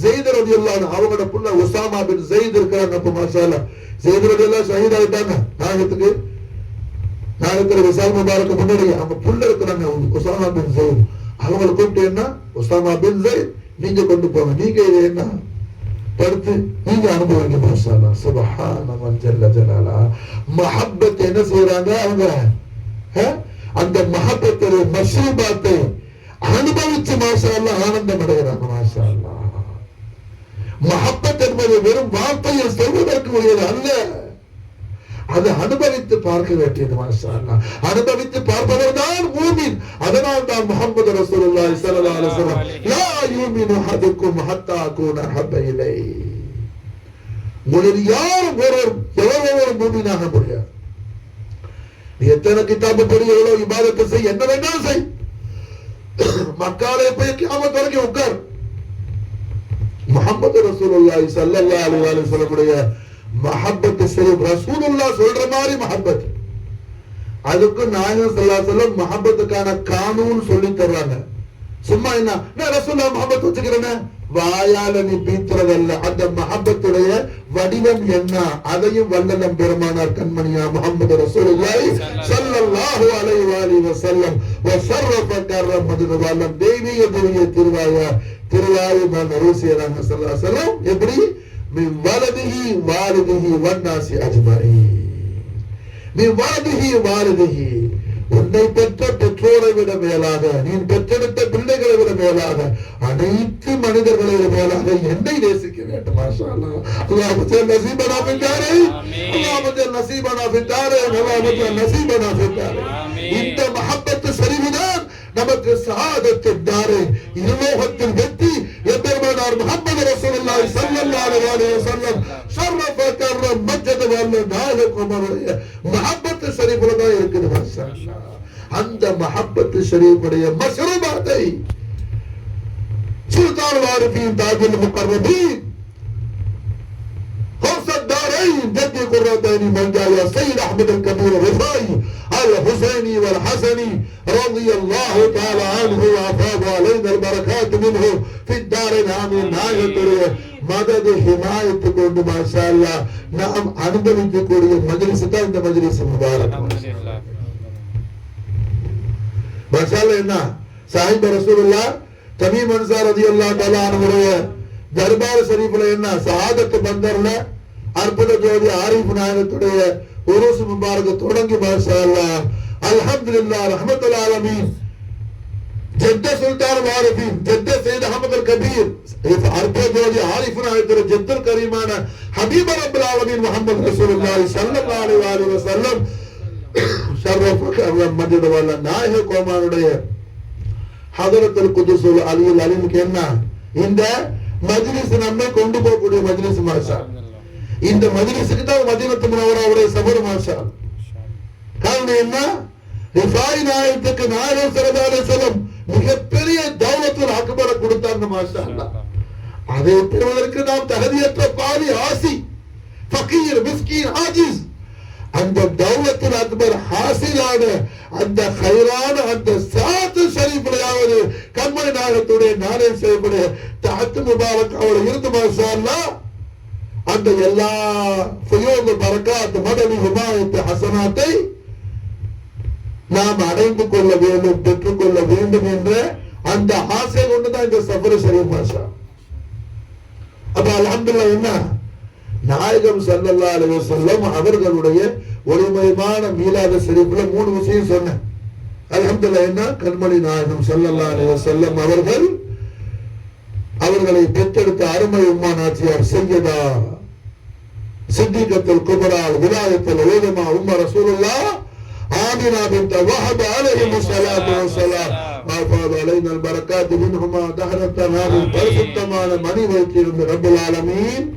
ஸைத் ரலியல்லாஹு அன்ஹு அவங்களோட புள்ள உஸாமா பின் ஸைத் இருக்காங்க. அப்ப மாஷா அல்லாஹ் ஸைத் ரலியல்லாஹு ஷஹீத் ஆயிட்டாங்க. நாயகத்துக்கு விசால் முபாரக் முன்னாடி அவங்க புள்ள இருக்கிறாங்க உஸாமா பின் ஸைத். அவங்களை கூப்பிட்டு என்ன உஸாமா பின் ஸைத் நீங்க கொண்டு போங்க, நீங்க இது என்ன படுத்து நீங்க அனுபவிங்க. மாஷா அல்லாஹ், சுப்ஹானல்லாஹ் ஜல்ல ஜலாலா. மஹப்பத் என்ன செய்யறாங்க அவங்க? அந்த மஹப்பத்துடைய மஷ்ரூபாத்தை அனுபவிச்சு மாஷா அல்லாஹ் ஆனந்தம் அடைகிறாங்க. மாஷா அல்லாஹ், மஹப்பத் என்பது வெறும் வார்த்தையில் சொல்வதற்கு உரியது அல்ல, அதை அனுபவித்து பார்க்க வேண்டியது. மாஷா அல்லாஹ், அனுபவித்து பார்ப்பவர் தான் மூமின். அதனால் தான் முஹம்மது ரசூலுல்லாஹி ஸல்லல்லாஹு அலைஹி வஸல்லம் லா யூமினு அஹதுக்கும் ஹத்தா அகூன ஹப்ப இலைஹி. உங்களில் யாரும் ஒருவர் மூமினாக முடியாது. நீ எத்தனை கிதாபு படி எவ்வளவு இபாதத்தை செய், என்ன வேண்டாம் செய், மக்காலே போய் கியாமத் வரைக்கும் உட்கார். முஹம்மது ரசூலுல்லாஹி ஸல்லல்லாஹு அலைஹி வஸல்லம் மஹப்பத் ஷரீஃப் ரசூலுல்லாஹ் சொல்ற மாதிரி மஹப்பத். அதுக்கு நாயகம் ஸல்லல்லாஹு அலைஹி வஸல்லம் மஹப்பத்துக்கான கானூன் சொல்லி தர்றாங்க. சும்மா என்ன நான் ரசூலுல்லாஹ் மஹப்பத் வச்சுக்கிறேன்னு வாயால நீ பீத்துறதல்ல. அந்த மஹப்பத்துடைய வடிவம் என்ன அதையும் வல்லலம் பெருமானார் கண்மணியா முஹம்மது ரசூலுல்லாஹி ஸல்லல்லாஹு அலைஹி வஸல்லம் வஸர்ரஃப கர்ரம் மதுவல்லம் தெய்வீக திருவாயை நான் ருசியறாங்க ஸல்லல்லாஹு அலைஹி வஸல்லம். எப்படி மின் வலதிஹி வாலிதிஹி வன்னாசி அஜ்மஈன். மின் வலதிஹி வாலிதிஹி, உன்னை பெற்ற பெற்றோரை விட மேலாக, நீ பெற்றெடுத்த பிள்ளைகளை விட மேலாக, அனைத்து மனிதர்களை விட மேலாக என்னை நேசிக்க வேண்டும். மாஷா அல்லாஹ், அல்லாஹ் ஜல் நஸீபனா ஃபித் தாரைன், அல்லாஹ் ஜல் நஸீபனா ஃபித் தாரைன், அல்லாஹ் ஜல் நஸீபனா ஃபித் தாரைன். இந்த மஹப்பத் ஷரீஃப்தான் நமக்கு ஸஆதத்து தாரைன், இருலோகத்தில் வெற்றி. எம்பெருமானார் முஹம்மது ரசூலுல்லாஹி ஸல்லல்லாஹு அலைஹி வஸல்லம் ஷர்ரஃப கர்ரம் மஜ்ஜத வல்ல நாயகம் மஹப்பத் ஷரீஃப்ல தான் இருக்குது. மாஷா அல்லாஹ், அந்த மஹப்பத் ஷரீஃபுடைய மஷ்ரூபாத்தை சுல்தான் வாரிஃபீன் தாஜுல் முகர்ரபீன் ஹௌசத் தாரைன் ஜத்தி குர்ரத்தைன் மன்ஜாயா சய்யித் அஹ்மத் அல்-கபீர் ரிஃபாயி الحسيني والحسني رضي الله تعالى عنه وافاض علينا البركات منه في الدارين آمين. நாயகத்துடைய மதது ஹிமாயத்து கொண்டு மாஷா அல்லாஹ் நாம் அனுபவிக்கக்கூடிய மஜ்லிஸ் தான் இந்த மஜ்லிஸ் முபாரக். மாஷா அல்லாஹ், என்ன சாஹிப் ரசூலுல்லாஹ் தமீம் அன்சார் ரலியல்லாஹு தஆலா அன்ஹுடைய தர்பார் ஷரீஃப்ல என்ன சஹாதத் பந்தர்ல அற்புத ஜோதி ஆரிஃப் நாயகத்துடைய உருஸ் முபாரக் தொடங்கி மாஷா அல்லாஹ் அல்ஹம்துலில்லாஹ் ரஹ்மத்துல் ஆலமீன் ஜெத்த சுல்தான் வாரிஃபீன் ஜெத்த சையத் அஹ்மத் அல்-கபீர் அற்புத ஜோதி ஆரிஃப் நாயகத்துடைய ஜெத்தல் கரீமான ஹபீப் ரப்பல் ஆலமீன் முஹம்மது ரசூலுல்லாஹி ஸல்லல்லாஹு அலைஹி வஸல்லம் ஷர்ரஃப கர்ரம் மஜ்ஜத வல்ல நாயக கோமானுடைய ஹதரத்துல் குதுஸுல் அலியுல் அலீம் என்ன இந்த மஜ்லிஸ் நம்மை கொண்டு போகக்கூடிய மஜ்லிஸ். மாஷா இந்த மஜ்லிஸுக்கு தான் மதீனத்து முனவ்வராவுடைய சபர். மாஷா காரணம் என்ன? ரிஃபாயி நாயகத்துக்கு நாயகம் ஸல்லல்லாஹு அலைஹி வஸல்லம் மிகப்பெரிய தௌலத்துல் அக்பரை கொடுத்தாங்க. மாஷா அல்லாஹ், அதை பெறுவதற்கு நாம் தகுதியற்ற பாவி, ஆசி, ஃபகீர், மிஸ்கீன், ஆஜிஸ். அந்த தௌலத்துல் அக்பர் ஹாசிலான அந்த கைரான அந்த சாத்து ஷரீஃபிலாவது நாயகத்துடைய நாளே செய்யக்கூடிய தஹத்து முபாரக் அவளை இருந்து மாஷா அல்லாஹ் அந்த எல்லா ஃபுயூது பரக்காத் மதனி ஹிமாயத் ஹஸனாத்தை நாம் அடைந்து கொள்ள வேண்டும், பெற்றுக்கொள்ள வேண்டும் என்ற அந்த ஆசை கொண்டுதான் இந்த சஃபர் ஷரீஃப் மாஷா. அப்ப அல்ஹம்துலில்லாஹ் என்ன நாயகம் ஸல்லல்லாஹு அலைஹி வஸல்லம் அவர்களுடைய ஒளிமயமான மீலாது ஷரீஃப்ல 3 விஷயம் சொன்னேன். அல்ஹம்துலில்லாஹ் என்ன கண்மணி நாயகம் ஸல்லல்லாஹு அலைஹி வஸல்லம் அவர்களை பெற்றெடுத்த அருமை உம்மா நாச்சியார் சையதா சித்திகத்துல் குப்ரா விலாயத்துல் உலமா உம்ம ரசூலுல்லாஹ் ஆமினா பின்த் வஹப் அலைஹிம் ஸலாத்து வஸலாம் மாஃபாத அலைனல் பரக்காத் மின்ஹுமா தஹரத்தனாஹு பரிசுத்தமான மணி வைத்திருந்த ரப்பல் ஆலமீன்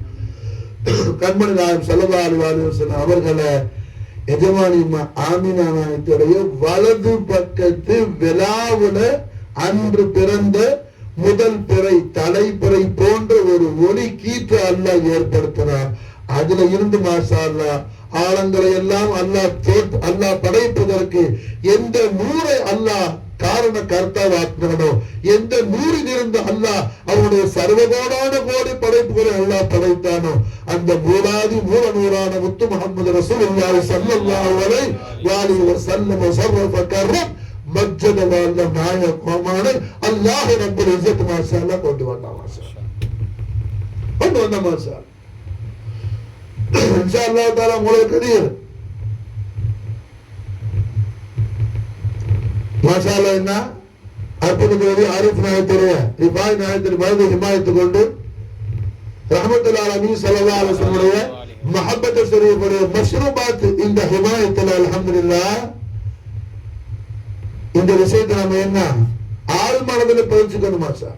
கண்மணி நாயகம் ஸல்லல்லாஹு அலைஹி வஸல்லம் அவர்களை எஜமானி ஆமினா நாயகத்துடைய வலது பக்கத்து விலாவுல அன்று பிறந்த முதல் பிறை தலைப்பிறை போன்ற ஒரு ஒளி கீற்று அல்லாஹ் ஏற்படுத்தினார். அதுல இருந்து மாஷா அல்லாஹ் ஆழங்களை எல்லாம் அல்லாஹ் படைப்பதற்கு எந்த நூரை அல்லாஹ் காரண கர்த்தாவாக்கினானோ, எந்த நூறில் இருந்து அல்லாஹ் அவனுடைய சர்வகோடான கோடி படைப்புகளை அல்லாஹ் படைத்தானோ அந்த மூலாதி மூல நூறான முத்து முஹம்மது ரசூலுல்லாஹி ஸல்லல்லாஹு அலைஹி வஸல்லம் ஸர்ரஃப கர்ரம் மஜ்ஜத வல்ல நாயகமான அல்லாஹ் ரப்பல் இஸ்ஸத் மாஷா அல்லாஹ் கொண்டு வந்தான் மாஷா மாஷா இன்ஷா அல்லாஹ் தஆலா உங்களுக்கு தெரியும் மாஷா அல்லாஹ். என்ன அற்புதமாக ஆரிஃப் நாயகத்துடைய ரிபாய் நாயகத்தின் மனதை ஹிமாயத்து கொண்டு ரஹ்மத்துல் ஆலமீன் ஸல்லல்லாஹு அலைஹி வஸல்லம் மஹப்பத் ஷரீஃபுடைய மஷ்ரூபாத் இந்த ஹிமாயத்தில் அல்ஹம்துலில்லாஹ் இந்த விஷயத்தை நம்ம என்ன ஆள் மனதில் பதிச்சுக்கணும் மாஷா,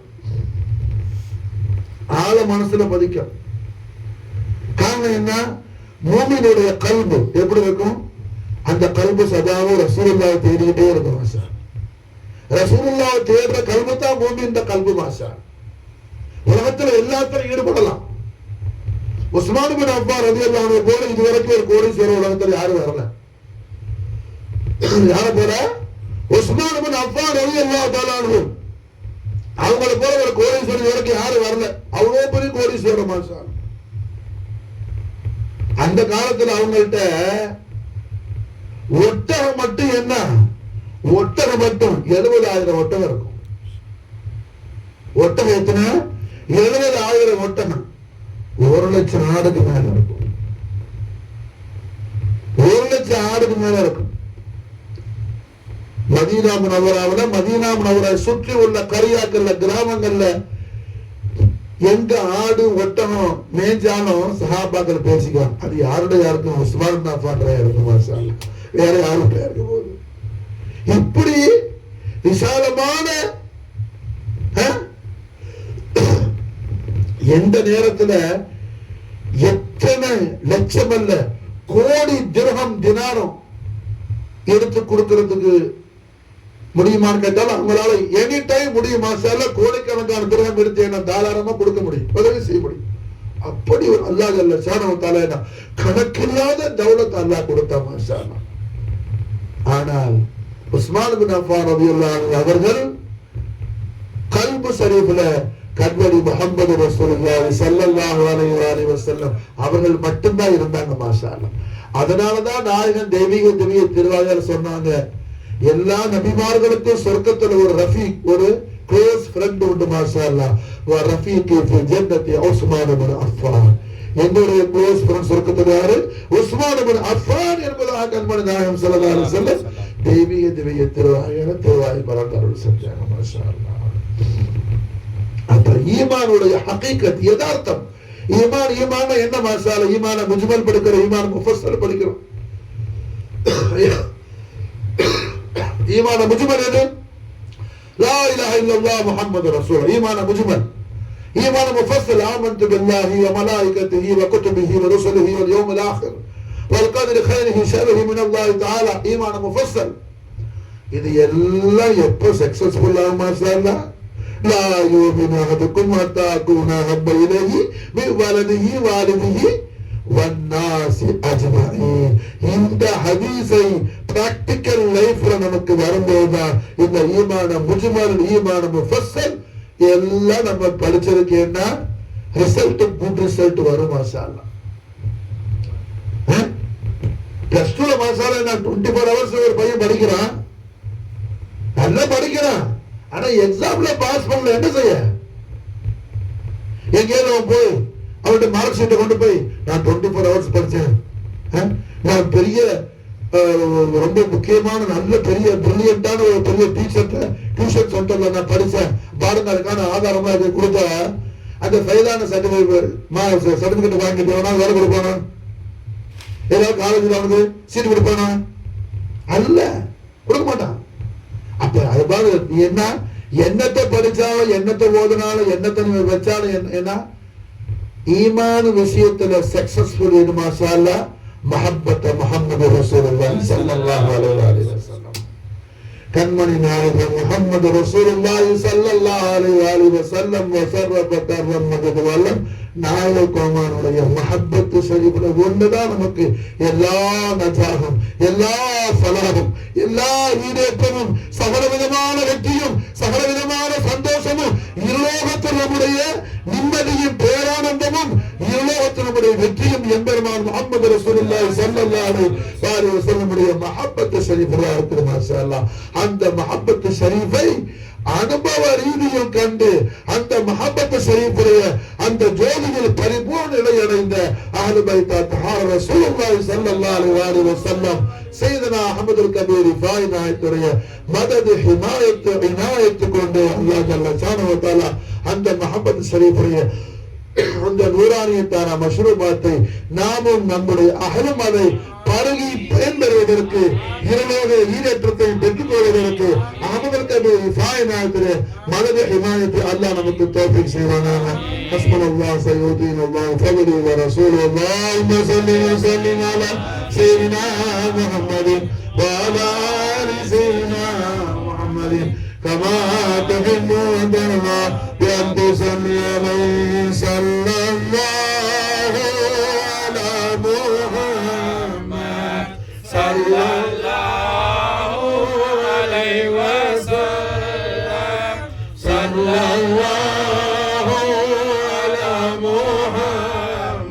ஆழ மனசுல பதிக்கணும். காரணம் என்ன, மூமினுடைய கல்பு எப்படி இருக்கும், அந்த கல்பு சதாவும் ரசூலுல்லாஹ் தேடிக்கிட்டே இருக்கும் மாஷா. ரசூலுல்லாஹ் தேடுற கல்பு தான் மூமின் கல்பு மாஷா. உலகத்துல எல்லாத்திலும் ஈடுபடலாம். உஸ்மான் பின் அஃபான் ரலியல்லாஹு அன்ஹு போல இதுவரைக்கும் ஒரு கோடீஸ்வரர் உலகத்துல யாரும் வரல. யார போல உஸ்மான் பின் அஃபான் ரலியல்லாஹு தஆலா அன்ஹு அவங்கள போல ஒரு கோடீஸ்வரர் வரைக்கும் யாரும் வரல. அவ்வளவு பெரிய கோடீஸ்வரர் மாஷா. அந்த காலத்துல அவங்கள்ட்ட ஒட்டகம் மட்டும் என்ன, ஒட்டகம் மட்டும் 70,000 ஒட்டகம் இருக்கும். ஒட்டகம் எத்தனை, 70,000 ஒட்டகம். 1,00,000 ஆடுக்கு மேல இருக்கும். 1,00,000 ஆடுக்கு மேல இருக்கும். மதீனா முனவ்வராவை சுற்றி உள்ள கரியாக்கள்ல கிராமங்கள்ல எங்க ஆடு ஒட்டகம் மேய்ஞ்சாலும் சஹாபாக்கள் பேசிக்குவாங்க, அது யாருக்கும் உஸ்மான் பின் அஃபான் இருக்கும் மாஷா அல்லாஹ், வேற யாருடைய இருக்க போகுது. இப்படி விசாலமான எந்த நேரத்துல எத்தனை லட்சம் அல்ல கோடி திர்ஹம் தினாரம் எடுத்து கொடுக்கிறதுக்கு முடியுமான்னு கேட்டாலும் அவங்களால எனி டைம் முடியும் மாஷா அல்லாஹ். கோடிக்கணக்கான திர்ஹம் எடுத்து என்ன தாராளமா கொடுக்க முடியும், உதவி செய்ய முடியும். அப்படி ஒரு அல்லாஹ் ஜல்ல ஷானஹு வ தஆலா கணக்கில்லாத தௌலத் அல்லாஹ் கொடுத்தா மாஷா அல்லாஹ். ஆனால் உஸ்மான் பின் அஃபான் ரலியல்லாஹு அன்ஹு அவர்கள் கல்பு ஷரீஃப்ல கண்மணி முஹம்மது ரசூலுல்லாஹி ஸல்லல்லாஹு அலைஹி வஸல்லம் அவர்கள் மட்டும்தான் இருந்தாங்க மாஷா அல்லாஹ். அதனாலதான் நாயகன் தெய்வீக திருவாயார் சொன்னாங்க, எல்லா நபிமார்களுக்கும் சொர்க்கத்துல ஒரு ரஃபீக், ஒரு க்ளோஸ் ஃப்ரெண்ட் உண்டு மாஷா அல்லாஹ். வ ரஃபீகி ஃபில் ஜன்னதி உஸ்மான் பின் அஃபான். என்னுடைய க்ளோஸ் ஃப்ரெண்ட் சொர்க்கத்துல யாரு, உஸ்மான் பின் அஃபான் என்பதாக கண்மணி நாயகம் ஸல்லல்லாஹு அலைஹி வஸல்லம் தெய்வீக திருவாயார் பரந்தருள் செஞ்சாங்க மாஷா அல்லாஹ். அப்ப ஈமானுடைய ஹகீகத் யதார்த்தம். ஈமான் என்ன மாஷா அல்லாஹ், ஈமான முஜ்மல் படிக்கிறோம், ஈமான் முஃபஸ்ஸல் படிக்கிறோம். ஈமான முஜ்மல் எது, லா இலாஹ இல்லல்லாஹ் முஹம்மது ரசூலுல்லாஹ். ஈமான முஜ்மல். ஈமான முஃபஸ்ஸல் ஆமன்து பில்லாஹி வ மலாயிகத்திஹி வ குதுபிஹி வ ருசுலிஹி வல் யௌமில் ஆகிர் வல் கத்ரி கைரிஹி ஷர்ரிஹி மின் அல்லாஹ் தஆலா. ஈமான முஃபஸ்ஸல். இது எல்லாம் எப்போ சக்சஸ்ஃபுல் ஆகும் மாஷா அல்லாஹ், லா யூமினு அஹதுக்கும் ஹத்தா அகூன ஹப்ப இலைஹி மின் வலதிஹி வாலிதிஹி வன்னாசி அஜ்மஈன். இந்த ஹதீஸை பிராக்டிக்கல் லைஃப்ல நமக்கு வரும்போதுதான் இந்த ஈமான முஜ்மல், ஈமான முஃபஸ்ஸல் எல்லாம் நம்ம படிச்சிருக்கேன்னா ரிசல்ட் குட் ரிசல்ட் வரும். மாஷா அல்லாஹ். பிளஸ் டூல மாசால 24 hours ஒரு பையன் படிக்கிறான், நல்லா படிக்கிறான். ஆனா எக்ஸாம்ல பாஸ் பண்ணல, என்ன செய்ய? எங்கேயாவது அவன் போய் அவருடைய மார்க் ஷீட்டை கொண்டு போய் நான் 24 hours படிச்சேன், நான் பெரிய ரொம்ப முக்கியமான நல்ல பெரிய பிரில்லியண்டான ஒரு பெரிய டீச்சர்ட்ட டியூஷன் சென்டர்ல நான் படிச்சேன் பாருங்க, அதுக்கான ஆதாரமா இதை கொடுத்தா அந்த ஃபெயிலான சர்டிபிகேட் வாங்கிட்டு வேலை கொடுப்பானா? ஏதாவது காலேஜில் அவனுக்கு சீட்டு கொடுப்பானா? அல்ல, கொடுக்க மாட்டான். அப்ப அது பாரு, என்ன என்னத்தை படிச்சாலும் என்னத்தை ஓதுனாலும் என்னத்தை வச்சாலும் என்ன ஈமான் விஷயத்துல சக்சஸ்ஃபுல் இது மாஷா அல்லாஹ் மஹப்பத் முஹம்மது ரசூலுல்லாஹி ஸல்லல்லாஹு அலைஹி வஸல்லம். கண்மணி நாயகம் முஹம்மது ரசூலுல்லாஹி ஸல்லல்லாஹு அலைஹி வஸல்லம் வஸர்ரப தர்ரமது வல்லம் நாயகமானுடைய மஹப்பத்து ஷரீஃப்ல ஒண்ணுதான் நமக்கு எல்லா நஜாகும், எல்லா ஃபலாகும், எல்லா ஈடேற்றமும், சகல விதமான வெற்றியும், சகல விதமான சந்தோஷமும், இருலோகத்தில் நம்முடைய நிம்மதியும் பேரானந்தமும், இருலோகத்தில் நம்முடைய வெற்றியும் எம்பெருமான் முஹம்மது ரசூலுல்லாஹி ஸல்லல்லாஹு அலைஹி வஸல்லம் மஹப்பத்து ஷரீஃப்ல இருக்குது. மாஷா அல்லாஹ். அந்த மஹப்பத்து ஷரீஃபை அனுபவ ரீதியில் கண்டு அந்த மஹப்பத்து ஷரீஃபுடைய அந்த ஜோதியில் பரிபூர்ண நிலை அடைந்த அஹ்லு பைத் தஹார் ரசூலுல்லாஹி ஸல்லல்லாஹு அலைஹி வஸல்லம் சையதுனா அஹ்மதுல் கபீர் ரிஃபாய் நாயத்துடைய மதது ஹிமாயத்து இனாயத்து கொண்டு அல்லாஹ் ஜல்ல ஷானஹு வ தஆலா அந்த மஹப்பத்து ஷரீஃபுடைய அந்த நூறானியத்தான மஷ்ரூபாத்தை நாமும் நம்முடைய அஹலும் அதை பருகி பயன்பெறுவதற்கு இருலோக ஈரேற்றத்தை பெற்றுக் கொள்வதற்கு அஹ்மதுல் கபீர் ரிஃபாய் நாயத்துடைய மதது ஹிமாயத்தை அல்லாஹ் நமக்கு தௌஃபீக் செய்வானாக. ஹஸ்புனல்லாஹ் சய்யுதீனல்லாஹ் ஃபதுலு வ ரசூலுல்லாஹ் அல்லாஹும்ம ஸல்லி வ ஸல்லிம் அலா சய்யிதினா முஹம்மதின் வ அலா ஆலி சய்யிதினா முஹம்மதின் கமா துஹிப்பு வ தர்தா பி அன் துஸல்லி அலைஹி ஸல்லல்லாஹு அலா முஹம்மத் ஸல்லல்லாஹு அலைஹி வஸல்லம் ஸல்லல்லாஹு அலா முஹம்மத்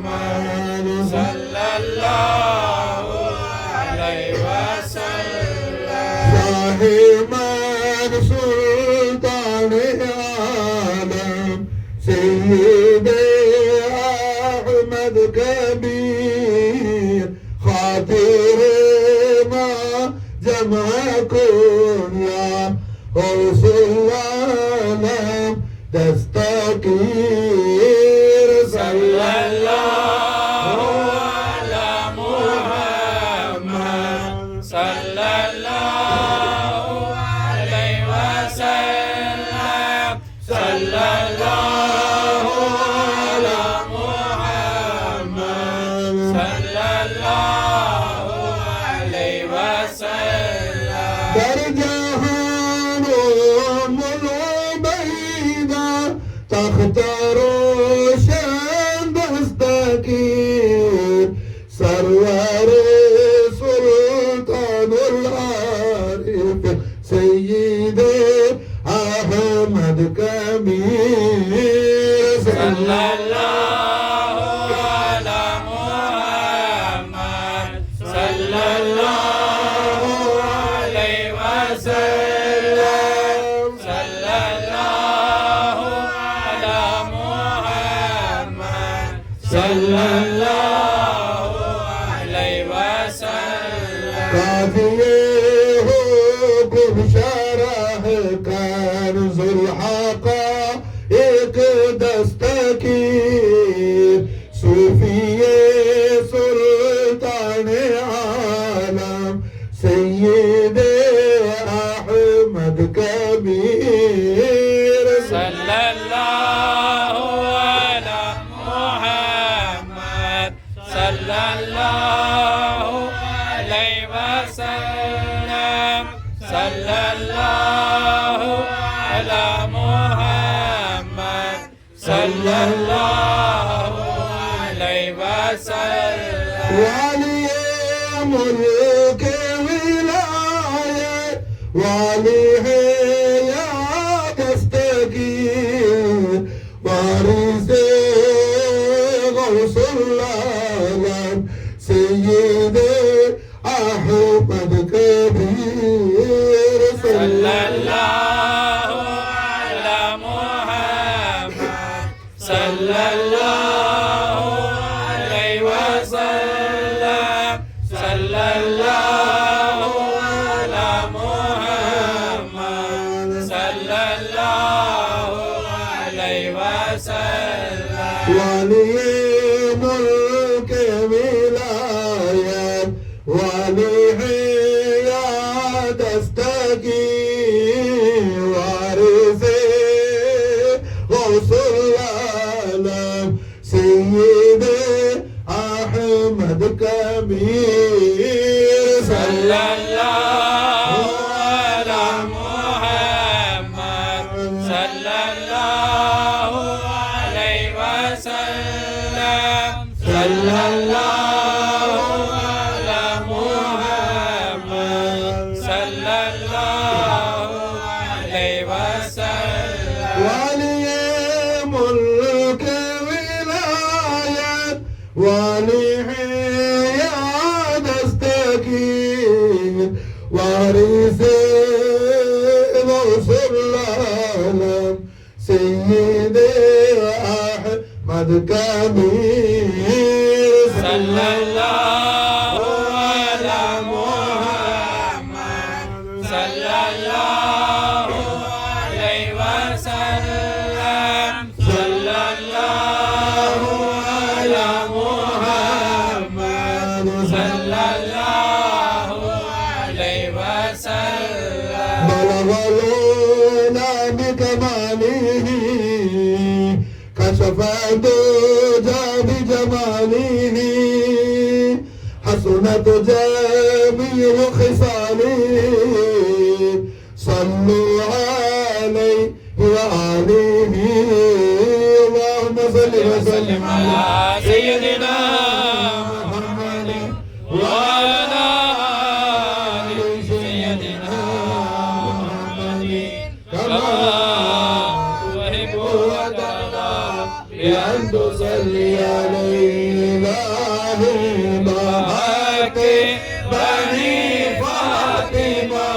ஸல்லல்லாஹு அலைஹி வஸல்லம் சாஹிமத் சுல்தான் ஆலம் سيد أحمد كبير خاطر ما جمعكم يا غوث العالم تستكير صلى الله على محمد صلى الله عليه وسلم صلى الله تختاروشن دستگیر سرور سلطان العارف سید احمد کبیر صلی اللہ علی محمد صلی اللہ علیہ وسلم صلی اللہ sallallahu alayhi wa sallam kafiye ho gulsharah kanzul haqa ek dastakir sufiye sultan alam sayyid ahmad kabir sallallahu sallallahu alayhi wa sallam sallallahu ala Muhammad sallallahu alayhi wa sallam वाली मुल्क विलायत वाली है या दस्तगीर वारिस गौसुल आलम सय्यद अहमद कबीर सल्लल्लाहु अला मुहम्मद सल्लल्लाहु अलैहि वसल्लम सल्लल्लाहु अला मुहम्मद सल्लल्लाहु अलैहि वसल्लम वाली मुल्क विलायत वाली है या दस्तगीर वारिस गौसुल आलम सय्यद अहमद कबीर सल्लल्लाहु अला मुहम्मद सल्लल्लाहु अलैहि वसल्लम सल्लल्लाहु अला मुहम्मद सल्लल्लाहु अलैहि वसल्लम वाली मुल्क विलायत वाली है या दस्तगीर वारिस गौसुल आलम सय्यद अहमद कबीर सल्लल्लाहु अला मुहम्मद सल्लल्लाहु अलैहि वसल्लम सल्लल्लाहु अला मुहम्मद सल्लल्लाहु अलैहि वसल्लम बलगलूना बिकमालिह कशफ दुजा बिजमालिह हसनत जमीउ खिसालिह सल्लु अलैहि व आलिहि अल्लाहुम्मा सल्लि व सल्लिम अला सय्यिदिना मुहम्मद व अला आलि सय्यिदिना मुहम्मद कमा तुहिब्बु व तर्दा bi an tusalli alayhi bahaq bani Fatima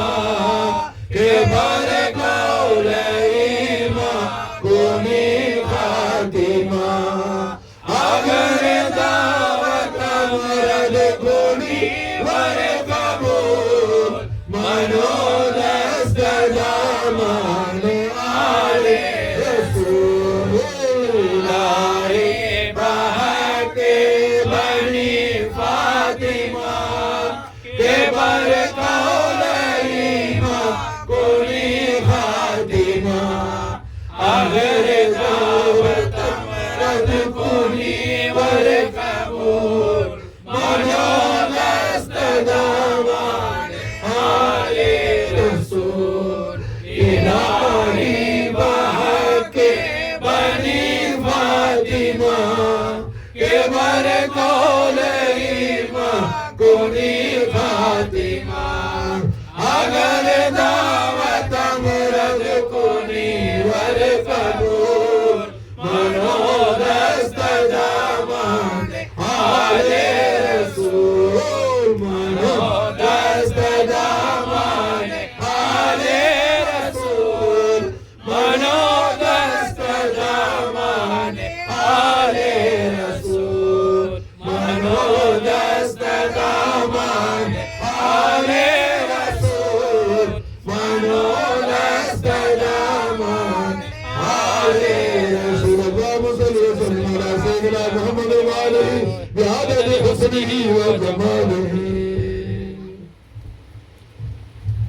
ke bar kaulaima kuni Fatima agar dawat amrad kuni war kabul mano dast daman ale rasulullah bahaq bani Fatima ke bar kaulaima kuni Fatima agar dawat amrad kuni war kabul mano dast daman ale rasul ilahi bahaq bani Fatima ke bar kaulaima kuni Fatima agar dawat amrad kuni war kabul mano dast daman ale rasul mano dast daman ale rasul mano dast daman ale rasul mano dast daman ale rasul mano dast daman ale rasul Allahumma salli wa sallim ala sayyidina Muhammad wa alihi bi adadi husnihi wa jamalihi